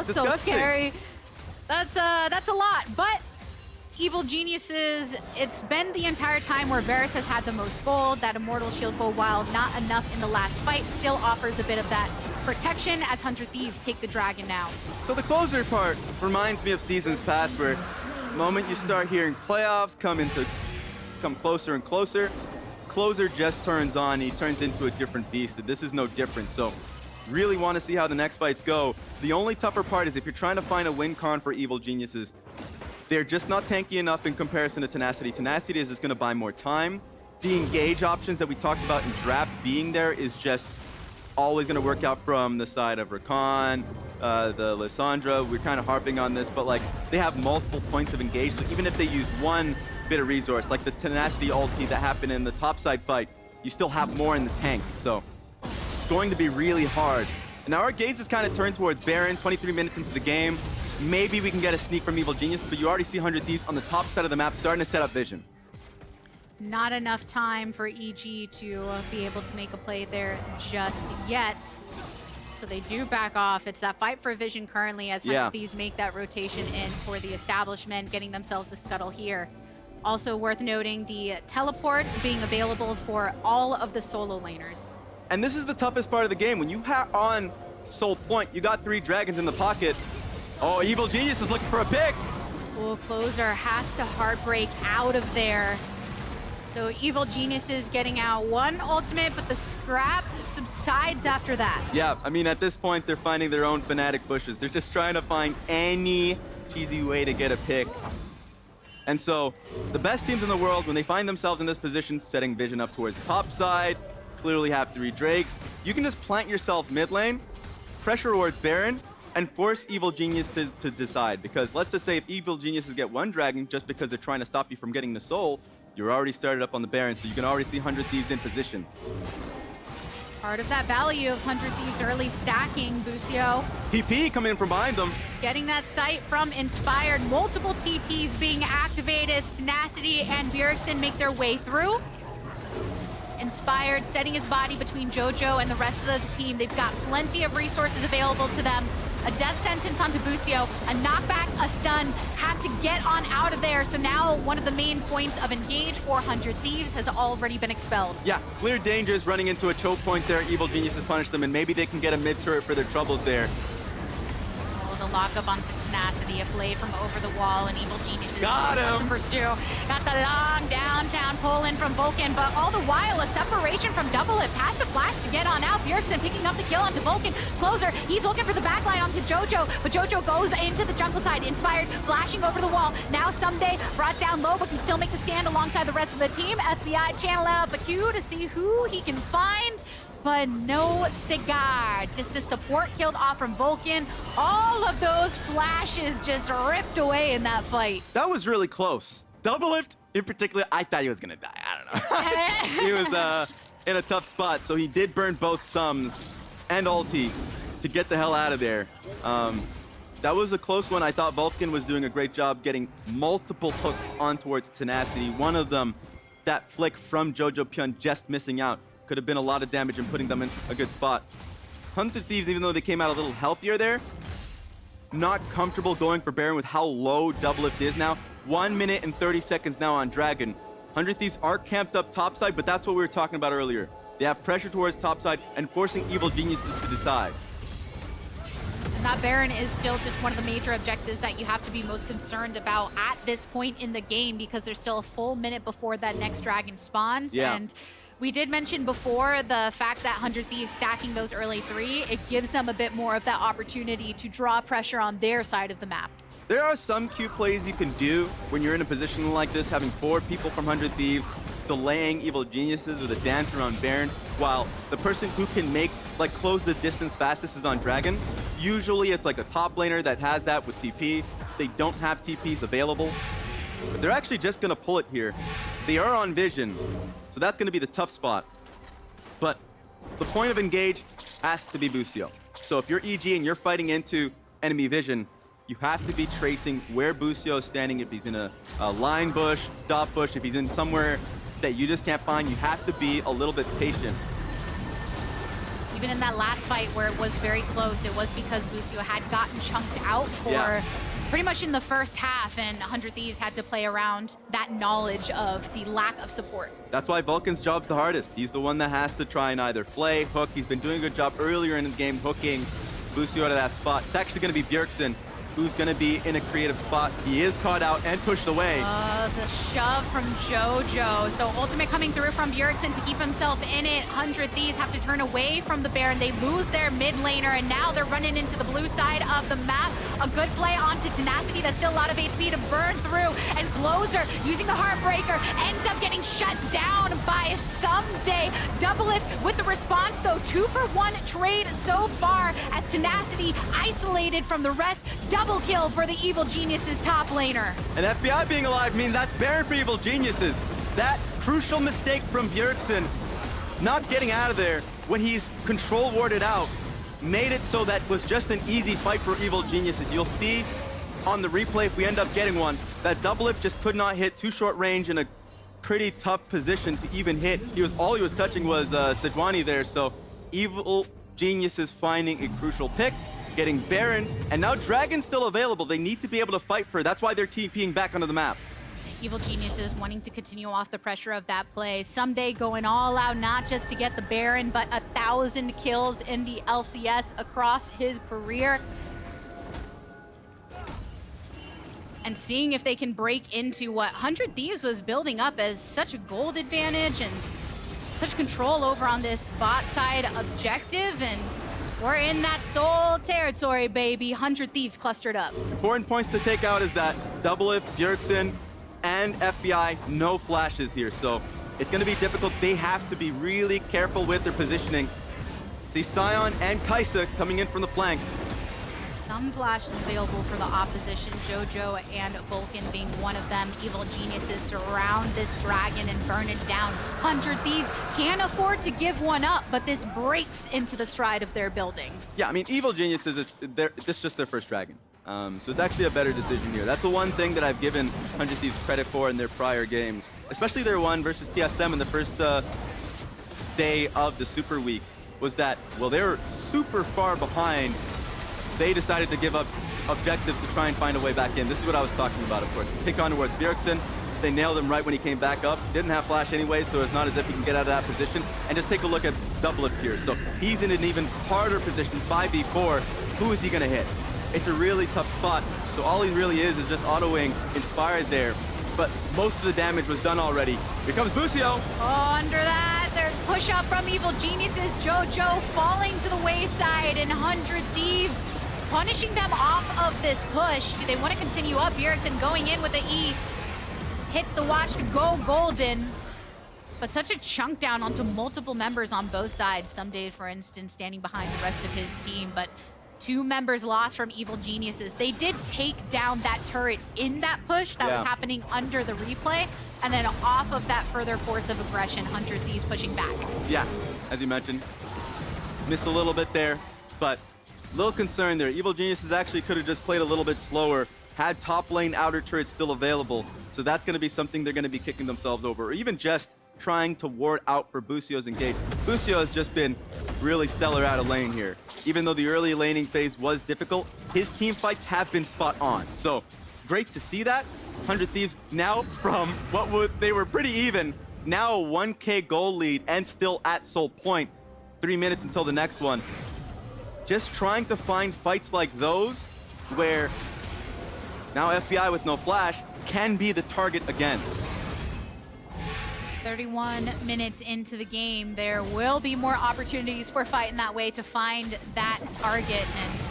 so scary. That's a lot, but Evil Geniuses, it's been the entire time where Varus has had the most gold. That Immortal Shield bow, while not enough in the last fight, still offers a bit of that protection as 100 Thieves take the dragon now. So the closer part reminds me of seasons past, where the moment you start hearing playoffs come closer and closer, closer just turns on. He turns into a different beast, and this is no different. So really want to see how the next fights go. The only tougher part is if you're trying to find a win con for Evil Geniuses, they're just not tanky enough in comparison to Tenacity. Tenacity is just going to buy more time. The engage options that we talked about in draft being there is just always going to work out from the side of Rakan, the Lissandra. We're kind of harping on this, but like they have multiple points of engage. So even if they use one bit of resource, like the Tenacity ulti that happened in the topside fight, you still have more in the tank. So it's going to be really hard. And now our gaze is kind of turned towards Baron, 23 minutes into the game. Maybe we can get a sneak from Evil Genius, but you already see 100 Thieves on the top side of the map starting to set up vision. Not enough time for EG to be able to make a play there just yet. So they do back off. It's that fight for vision currently as 100 Thieves make that rotation in for the establishment, getting themselves a scuttle here. Also worth noting the teleports being available for all of the solo laners. And this is the toughest part of the game. When you have on Soul Point, you got 3 dragons in the pocket. Oh, Evil Genius is looking for a pick. Well, Closer has to heartbreak out of there. So Evil Geniuses getting out one ultimate, but the scrap subsides after that. Yeah, I mean, at this point, they're finding their own Fnatic bushes. They're just trying to find any cheesy way to get a pick. And so the best teams in the world, when they find themselves in this position, setting vision up towards the top side, clearly have 3 Drakes, you can just plant yourself mid lane, pressure towards Baron, and force Evil Genius to decide. Because let's just say if Evil Geniuses get 1 dragon just because they're trying to stop you from getting the soul, you're already started up on the Baron, so you can already see 100 Thieves in position. Part of that value of 100 Thieves early stacking, Busio. TP coming in from behind them. Getting that sight from Inspired. Multiple TPs being activated as Tenacity and Bjergsen make their way through. Inspired setting his body between Jojo and the rest of the team. They've got plenty of resources available to them. A death sentence onto Busio, a knockback, a stun, have to get on out of there. So now one of the main points of engage for 100 Thieves has already been expelled. Yeah, clear dangers running into a choke point there. Evil Geniuses punish them, and maybe they can get a mid turret for their troubles there. The lockup onto Tenacity, a play from over the wall, and Evil Geniuses got him. Pursue. Got the long downtown pull in from Vulcan, but all the while a separation from Doublelift has to flash to get on out. Bjergsen picking up the kill onto Vulcan. Closer, he's looking for the backline onto Jojo, but Jojo goes into the jungle side. Inspired, flashing over the wall. Now Ssumday brought down low, but can still make the stand alongside the rest of the team. FBI channel out a Q to see who he can find. But no cigar, just a support killed off from Vulcan. All of those flashes just ripped away in that fight. That was really close. Doublelift, in particular, I thought he was gonna die. I don't know. He was in a tough spot, so he did burn both Sums and ulti to get the hell out of there. That was a close one. I thought Vulcan was doing a great job getting multiple hooks on towards Tenacity. One of them, that flick from Jojopyun, just missing out. Could have been a lot of damage and putting them in a good spot. 100 Thieves, even though they came out a little healthier there, not comfortable going for Baron with how low Doublelift is now. 1 minute and 30 seconds now on Dragon. 100 Thieves are camped up topside, but that's what we were talking about earlier. They have pressure towards topside and forcing Evil Geniuses to decide. And that Baron is still just one of the major objectives that you have to be most concerned about at this point in the game, because there's still a full minute before that next dragon spawns. Yeah. And we did mention before the fact that 100 Thieves stacking those early 3, it gives them a bit more of that opportunity to draw pressure on their side of the map. There are some Q plays you can do when you're in a position like this, having 4 people from 100 Thieves, delaying Evil Geniuses with a dance around Baron, while the person who can close the distance fastest is on Dragon. Usually it's like a top laner that has that with TP. They don't have TPs available, but they're actually just gonna pull it here. They are on vision, so that's gonna be the tough spot. But the point of engage has to be Busio. So if you're EG and you're fighting into enemy vision, you have to be tracing where Busio is standing. If he's in a line bush, dot bush, if he's in somewhere that you just can't find, you have to be a little bit patient. Even in that last fight where it was very close, it was because Busio had gotten chunked out for pretty much in the first half, and 100 Thieves had to play around that knowledge of the lack of support. That's why Vulcan's job's the hardest. He's the one that has to try and either flay, hook. He's been doing a good job earlier in the game hooking Busio out of that spot. It's actually going to be Bjergsen who's going to be in a creative spot. He is caught out and pushed away. The shove from Jojo. So ultimate coming through from Bjergsen to keep himself in it. 100 Thieves have to turn away from the Baron. They lose their mid laner, and now they're running into the blue side of the map. A good play onto Tenacity. That's still a lot of HP to burn through. And Closer, using the Heartbreaker, ends up getting shut down by Ssumday. Doublelift with the response, though. 2-for-1 trade so far as Tenacity isolated from the rest. Double kill for the Evil Geniuses top laner. And FBI being alive means that's Baron for Evil Geniuses. That crucial mistake from Bjergsen, not getting out of there when he's control warded out, made it so that was just an easy fight for Evil Geniuses. You'll see on the replay, if we end up getting one, that Doublelift just could not hit, too short range in a pretty tough position to even hit. All he was touching was Sejuani there, so Evil Geniuses finding a crucial pick, getting Baron, and now Dragon's still available. They need to be able to fight for it. That's why they're TPing back onto the map. Evil Geniuses wanting to continue off the pressure of that play. Ssumday going all out, not just to get the Baron, but 1,000 kills in the LCS across his career. And seeing if they can break into what 100 Thieves was building up as such a gold advantage and such control over on this bot side objective. And we're in that soul territory, baby. 100 Thieves clustered up. Important points to take out is that Doublelift, Bjergsen, and FBI, no flashes here. So it's going to be difficult. They have to be really careful with their positioning. See Sion and Kai'Sa coming in from the flank. Some flashes available for the opposition, Jojo and Vulcan being one of them. Evil Geniuses surround this dragon and burn it down. 100 Thieves can't afford to give one up, but this breaks into the stride of their building. Yeah, I mean, Evil Geniuses, this is just their first dragon. So it's actually a better decision here. That's the one thing that I've given 100 Thieves credit for in their prior games, especially their one versus TSM in the first day of the Super Week, was that, well, they were super far behind. They decided to give up objectives to try and find a way back in. This is what I was talking about, of course. Pick on towards Bjergsen. They nailed him right when he came back up. Didn't have flash anyway, so it's not as if he can get out of that position. And just take a look at Doublelift here. So he's in an even harder position, 5v4. Who is he going to hit? It's a really tough spot. So all he really is just autoing Inspired there. But most of the damage was done already. Here comes Busio. Oh, under that, there's push up from Evil Geniuses. Jojo falling to the wayside, and 100 Thieves punishing them off of this push. Do they want to continue up? Bjergsen going in with the E. Hits the watch to go golden. But such a chunk down onto multiple members on both sides. Ssumday, for instance, standing behind the rest of his team. But 2 members lost from Evil Geniuses. They did take down that turret in that push that was happening under the replay. And then off of that further force of aggression, 100 Thieves pushing back. Yeah, as you mentioned. Missed a little bit there, but little concern there. Evil Geniuses actually could have just played a little bit slower, had top lane outer turrets still available. So that's going to be something they're going to be kicking themselves over, or even just trying to ward out for Busio's engage. Busio has just been really stellar out of lane here. Even though the early laning phase was difficult, his team fights have been spot on. So great to see that. 100 Thieves now from they were pretty even, now a 1K goal lead and still at soul point. 3 minutes until the next one. just trying to find fights like those where now FBI with no flash can be the target again. 31 minutes into the game, there will be more opportunities for fighting that way to find that target. And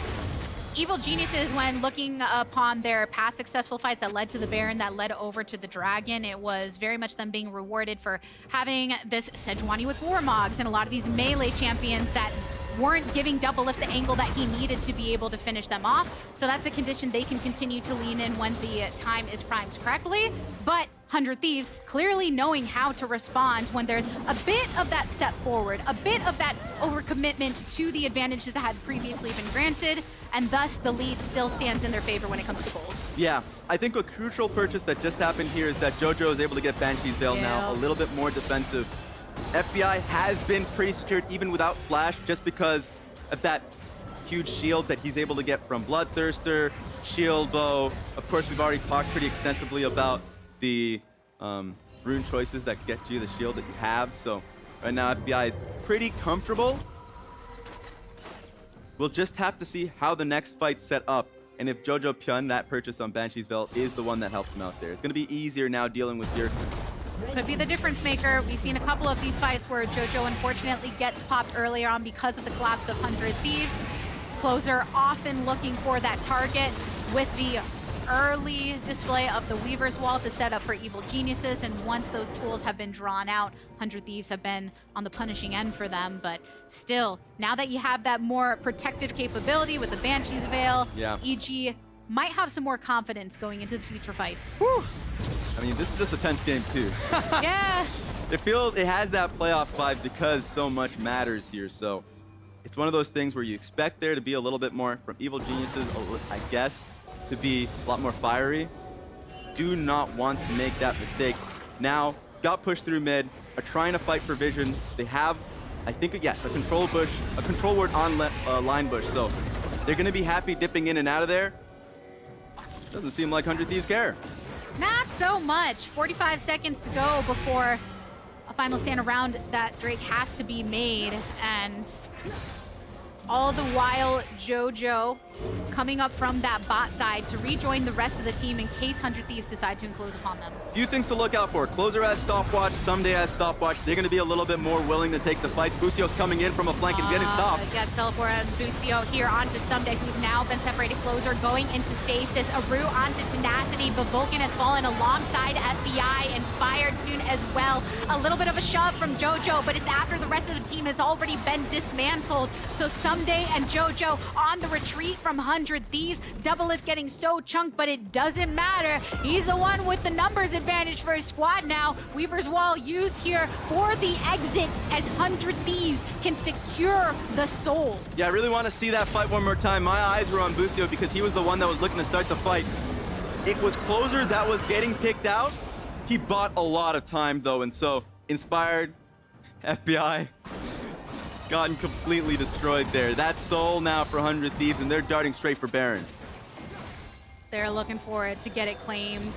Evil Geniuses, when looking upon their past successful fights that led to the Baron, that led over to the Dragon, it was very much them being rewarded for having this Sejuani with Warmogs and a lot of these melee champions that weren't giving Doublelift the angle that he needed to be able to finish them off. So that's the condition they can continue to lean in when the time is primed correctly. But 100 Thieves clearly knowing how to respond when there's a bit of that step forward, a bit of that overcommitment to the advantages that had previously been granted, and thus the lead still stands in their favor when it comes to gold. Yeah, I think a crucial purchase that just happened here is that Jojo is able to get Banshee's Veil now, a little bit more defensive. FBI has been pretty secured even without Flash, just because of that huge shield that he's able to get from Bloodthirster, Shield Bow. Of course, we've already talked pretty extensively about the rune choices that get you the shield that you have. So right now, FBI is pretty comfortable. We'll just have to see how the next fight's set up. And if Jojopyun, that purchase on Banshee's Veil, is the one that helps him out there. It's going to be easier now dealing with Bjergsen. Could be the difference maker. We've seen a couple of these fights where Jojo unfortunately gets popped earlier on because of the collapse of 100 Thieves. Closer often looking for that target with the early display of the Weaver's Wall to set up for Evil Geniuses, and once those tools have been drawn out, 100 Thieves have been on the punishing end for them. But still, now that you have that more protective capability with the Banshee's Veil, EG might have some more confidence going into the future fights. Whew. I mean, this is just a tense game too. Yeah. It has that playoff vibe because so much matters here. So it's one of those things where you expect there to be a little bit more from Evil Geniuses, I guess, to be a lot more fiery. Do not want to make that mistake. Now, got pushed through mid, are trying to fight for vision. They have, I think, yes, a control bush, a control ward on line bush. So they're going to be happy dipping in and out of there. Doesn't seem like 100 Thieves care. Not so much. 45 seconds to go before a final stand around that Drake has to be made. And all the while, Jojo coming up from that bot side to rejoin the rest of the team in case 100 Thieves decide to enclose upon them. Few things to look out for. Closer has stopwatch, Ssumday has stopwatch. They're going to be a little bit more willing to take the fight. Busio's coming in from a flank and getting stopped. Got teleport on Busio here onto Ssumday, who's now been separated. Closer going into stasis. Aru onto Tenacity, but Vulcan has fallen alongside FBI, inspired soon as well. A little bit of a shove from Jojo, but it's after the rest of the team has already been dismantled. So Ssumday and Jojo on the retreat from 100 Thieves. Doublelift getting so chunked, but it doesn't matter. He's the one with the numbers advantage for his squad now. Weaver's Wall used here for the exit as 100 Thieves can secure the soul. Yeah, I really want to see that fight one more time. My eyes were on Busio because he was the one that was looking to start the fight. It was Closer that was getting picked out. He bought a lot of time though, and so inspired, FBI, gotten completely destroyed there. That soul now for 100 Thieves, and they're darting straight for Baron. They're looking for it to get it claimed.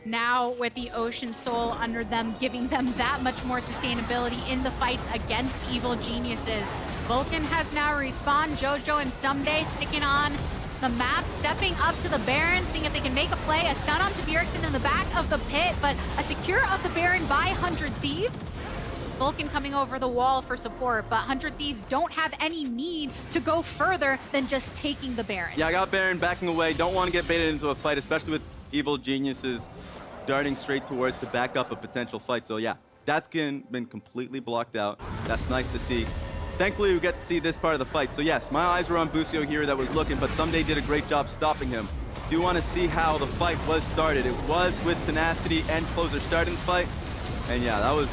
Now with the Ocean Soul under them, giving them that much more sustainability in the fights against Evil Geniuses. Vulcan has now respawned. Jojo and Ssumday sticking on the map, stepping up to the Baron, seeing if they can make a play. A stun onto Bjergsen in the back of the pit, but a secure of the Baron by 100 Thieves. Vulcan coming over the wall for support, but 100 Thieves don't have any need to go further than just taking the Baron. Yeah, I got Baron backing away. Don't want to get baited into a fight, especially with Evil Geniuses darting straight towards to back up a potential fight. So yeah, that's been completely blocked out. That's nice to see. Thankfully, we get to see this part of the fight. So yes, my eyes were on Busio here that was looking, but Ssumday did a great job stopping him. Do want to see how the fight was started. It was with Tenacity and Closer starting the fight. And yeah, that was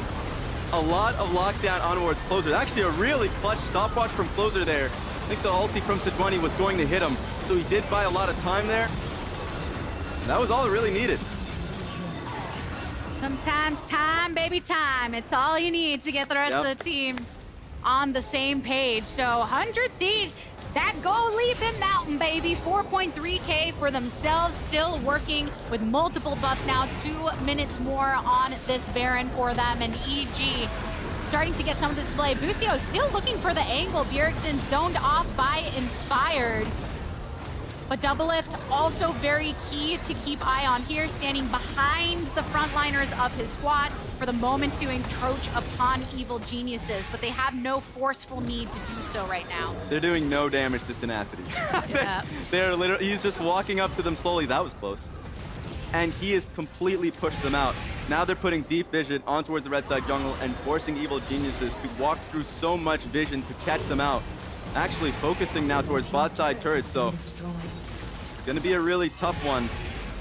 a lot of lockdown onwards Closer. Actually, a really clutch stopwatch from Closer there. I think the ulti from Sejuani was going to hit him, so he did buy a lot of time there. That was all it really needed. Sometimes time, baby, time. It's all you need to get the rest of the team on the same page. So 100 Thieves, that goal leap in Mountain, baby. 4.3K for themselves, still working with multiple buffs now. 2 minutes more on this Baron for them, and EG starting to get some of the display. Busio still looking for the angle. Bjergsen zoned off by Inspired. But Doublelift also very key to keep eye on here, standing behind the frontliners of his squad for the moment to encroach upon Evil Geniuses, but they have no forceful need to do so right now. They're doing no damage to Tenacity. Yeah. They're literally, he's just walking up to them slowly. That was close. And he has completely pushed them out. Now they're putting deep vision on towards the red side jungle and forcing Evil Geniuses to walk through so much vision to catch them out. Actually focusing now towards bot side turrets, so it's gonna be a really tough one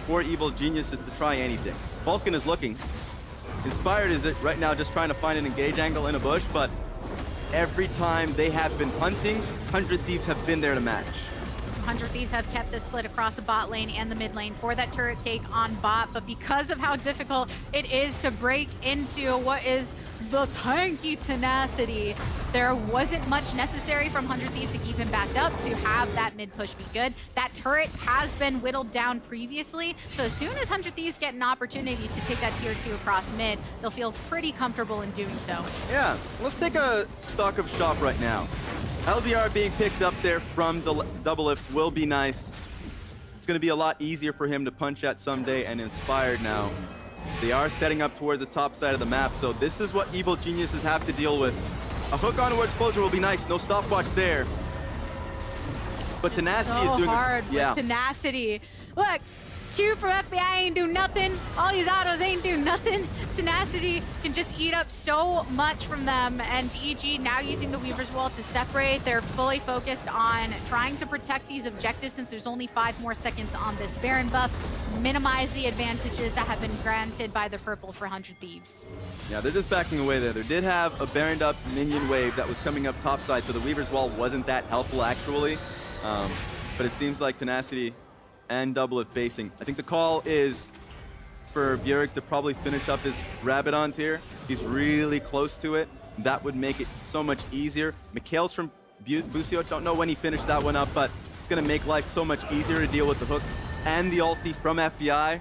for Evil Geniuses to try anything. Vulcan is looking. Inspired is right now just trying to find an engage angle in a bush, but every time they have been hunting, 100 Thieves have been there to match. 100 Thieves have kept the split across the bot lane and the mid lane for that turret take on bot, but because of how difficult it is to break into what is the tanky Tenacity, there wasn't much necessary from 100 Thieves to keep him backed up to have that mid push be good. That turret has been whittled down previously, so as soon as 100 Thieves get an opportunity to take that tier 2 across mid, they'll feel pretty comfortable in doing so. Yeah, let's take a stock of shop right now. LDR being picked up there from the Doublelift will be nice. It's going to be a lot easier for him to punch at Ssumday and Inspired now. They are setting up towards the top side of the map, so this is what Evil Geniuses have to deal with. A hook on towards closer will be nice. No stopwatch there. But Tenacity is doing hard yeah. with Tenacity. Look, Q from FBI ain't do nothing. All these autos ain't do nothing. Tenacity can just eat up so much from them, and EG now using the Weaver's Wall to separate. They're fully focused on trying to protect these objectives since there's only 5 more seconds on this Baron buff. Minimize the advantages that have been granted by the purple for 100 Thieves. Yeah, they're just backing away there. They did have a Baroned up minion wave that was coming up topside, so the Weaver's Wall wasn't that helpful actually. But it seems like Tenacity and Doublelift facing. I think the call is for Bjerg to probably finish up his Rabadons here. He's really close to it. That would make it so much easier. Mikhail's from Busio. Don't know when he finished that one up, but it's going to make life so much easier to deal with the hooks and the ulti from FBI.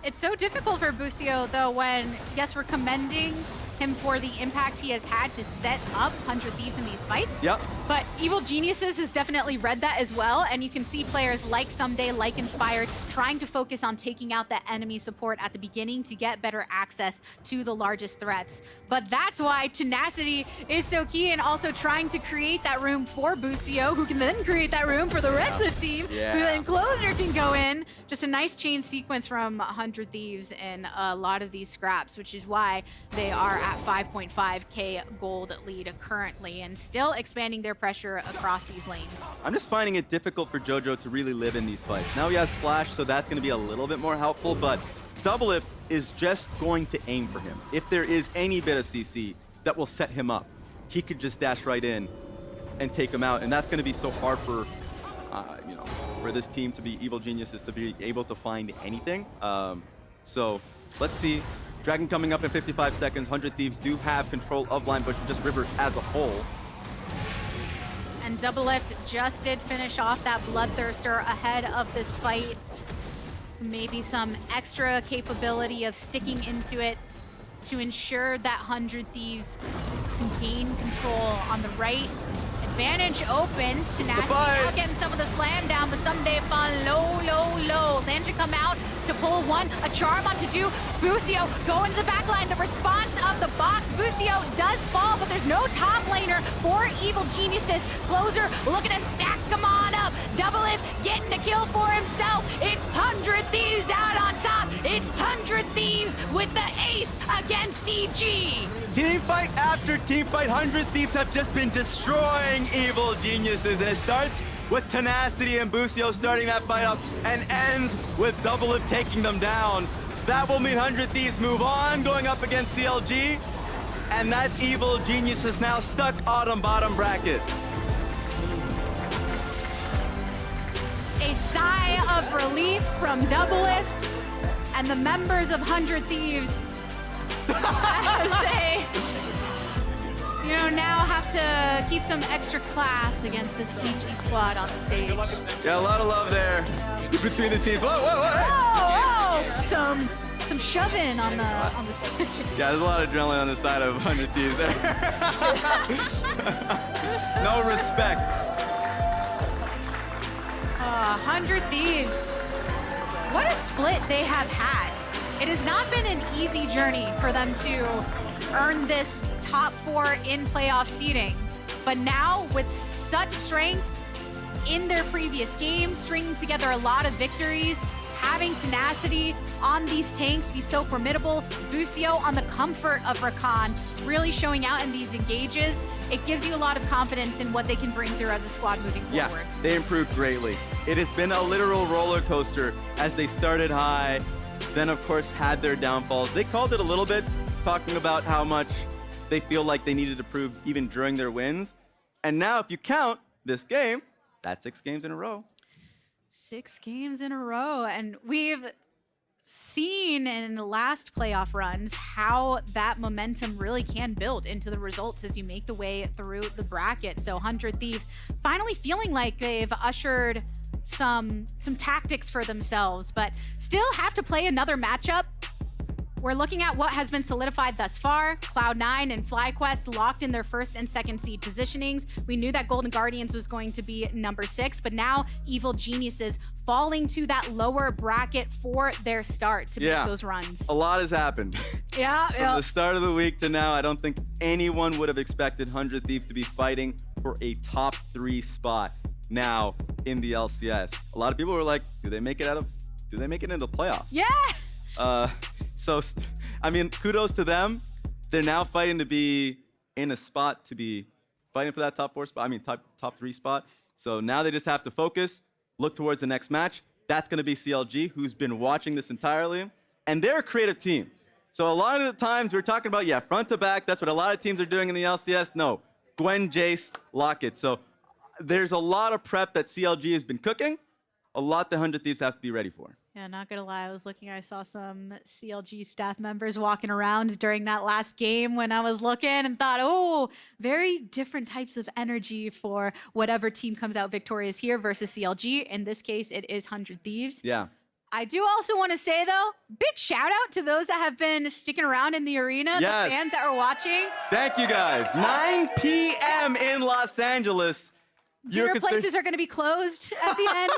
It's so difficult for Busio, though, when, yes, we're commending him for the impact he has had to set up 100 Thieves in these fights. Yep. But Evil Geniuses has definitely read that as well, and you can see players like Ssumday, like Inspired, trying to focus on taking out that enemy support at the beginning to get better access to the largest threats. But that's why Tenacity is so key, and also trying to create that room for Busio, who can then create that room for the rest of the team, who then Closer can go in. Just a nice chain sequence from 100 Thieves in a lot of these scraps, which is why they are at 5.5k gold lead currently, and still expanding their pressure across these lanes. I'm just finding it difficult for Jojo to really live in these fights. Now he has Flash, so that's going to be a little bit more helpful, but Doublelift is just going to aim for him. If there is any bit of CC that will set him up, he could just dash right in and take him out, and that's going to be so hard for, you know, for this team to be Evil Geniuses to be able to find anything. So let's see. Dragon coming up in 55 seconds. 100 Thieves do have control of line, but just Rivers as a whole. And Doublelift just did finish off that Bloodthirster ahead of this fight. Maybe some extra capability of sticking into it to ensure that 100 Thieves can gain control on the right. Advantage opened. Tenacity now getting some of the slam down, but Ssumday fall low. Lissandra come out to pull one, a charm onto two. Busio go into the back line. The response of the box. Busio does fall, but there's no top laner for Evil Geniuses. Closer looking to stack them on up. Doublelift getting the kill for himself. It's 100 Thieves out on top. It's 100 Thieves with the ace against EG. Team fight after team fight, 100 Thieves have just been destroying Evil Geniuses, and it starts with Tenacity and Busio starting that fight up and ends with Doublelift taking them down. That will mean 100 Thieves move on, going up against CLG, and that's Evil Geniuses now stuck bottom bracket. A sigh of relief from Doublelift and the members of 100 Thieves as they, you know, now have to keep some extra class against this EG squad on the stage. Yeah, a lot of love there between the teams. Whoa. Oh, some some shoving on the Yeah, there's a lot of adrenaline on the side of 100 Thieves there. No respect. 100 Thieves. What a split they have had. It has not been an easy journey for them to earn this top 4 in playoff seeding. But now, with such strength in their previous games, stringing together a lot of victories, having Tenacity on these tanks be so formidable, Busio on the comfort of Rakan, really showing out in these engages, it gives you a lot of confidence in what they can bring through as a squad moving forward. Yeah, they improved greatly. It has been a literal roller coaster as they started high, then of course had their downfalls. They called it a little bit, talking about how much they feel like they needed to prove even during their wins. And now if you count this game, that's 6 games in a row. 6 games in a row. And we've seen in the last playoff runs how that momentum really can build into the results as you make the way through the bracket. So 100 Thieves finally feeling like they've ushered some tactics for themselves, but still have to play another matchup. We're looking at what has been solidified thus far. Cloud9 and FlyQuest locked in their 1st and 2nd seed positionings. We knew that Golden Guardians was going to be number 6, but now Evil Geniuses falling to that lower bracket for their start to make those runs. A lot has happened. From the start of the week to now, I don't think anyone would have expected 100 Thieves to be fighting for a top 3 spot now in the LCS. A lot of people were like, do they make it into the playoffs? Yeah. So, I mean, kudos to them. They're now fighting to be in a spot to be fighting for that top 4 spot. I mean, top 3 spot. So now they just have to focus, look towards the next match. That's going to be CLG, who's been watching this entirely. And they're a creative team. So a lot of the times we're talking about, front to back. That's what a lot of teams are doing in the LCS. No, Gwen, Jace, lock it. So there's a lot of prep that CLG has been cooking. A lot the 100 Thieves have to be ready for. Yeah, not gonna lie, I saw some CLG staff members walking around during that last game when I was looking and thought, oh, very different types of energy for whatever team comes out victorious here versus CLG. In this case, it is 100 Thieves. Yeah. I do also want to say, though, big shout out to those that have been sticking around in the arena, the fans that are watching. Thank you, guys. 9 p.m. in Los Angeles. Dinner places are going to be closed at the end.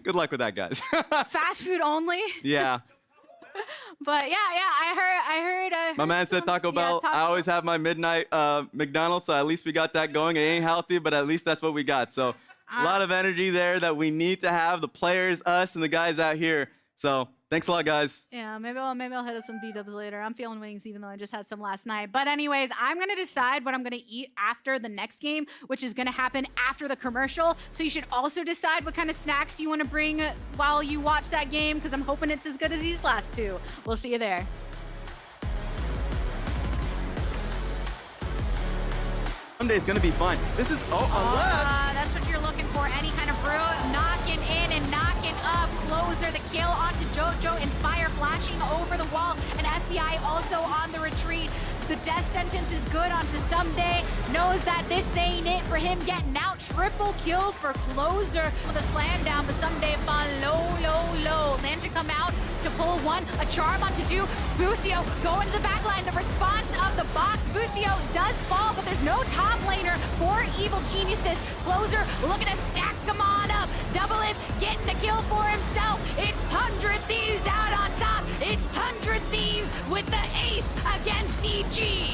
Good luck with that, guys. Fast food only. Yeah. But I heard. My man said Taco Bell. I always have my midnight McDonald's, so at least we got that going. It ain't healthy, but at least that's what we got. So a lot of energy there that we need to have, the players, us, and the guys out here. So thanks a lot, guys. Yeah, maybe I'll hit up some B-dubs later. I'm feeling wings, even though I just had some last night. But anyways, I'm going to decide what I'm going to eat after the next game, which is going to happen after the commercial. So you should also decide what kind of snacks you want to bring while you watch that game, because I'm hoping it's as good as these last 2. We'll see you there. Ssumday's going to be fun. This is, that's what you're looking for. Any kind of brew, knocking in and knocking up. Closer, the kill onto Jojo. Inspire flashing over the wall. And FBI also on the retreat. The death sentence is good onto Ssumday. Knows that this ain't it for him getting out. Triple kill for Closer with a slam down. But Ssumday fall low. Lantern come out to pull 1. A charm onto 2. Busio going to the back line. The response of the box. Busio does fall, but there's no top laner for Evil Geniuses. Closer looking to stack them on up. Doublelift getting the kill for himself. It's 100 Thieves out on top. It's 100 Thieves with the ace against EG.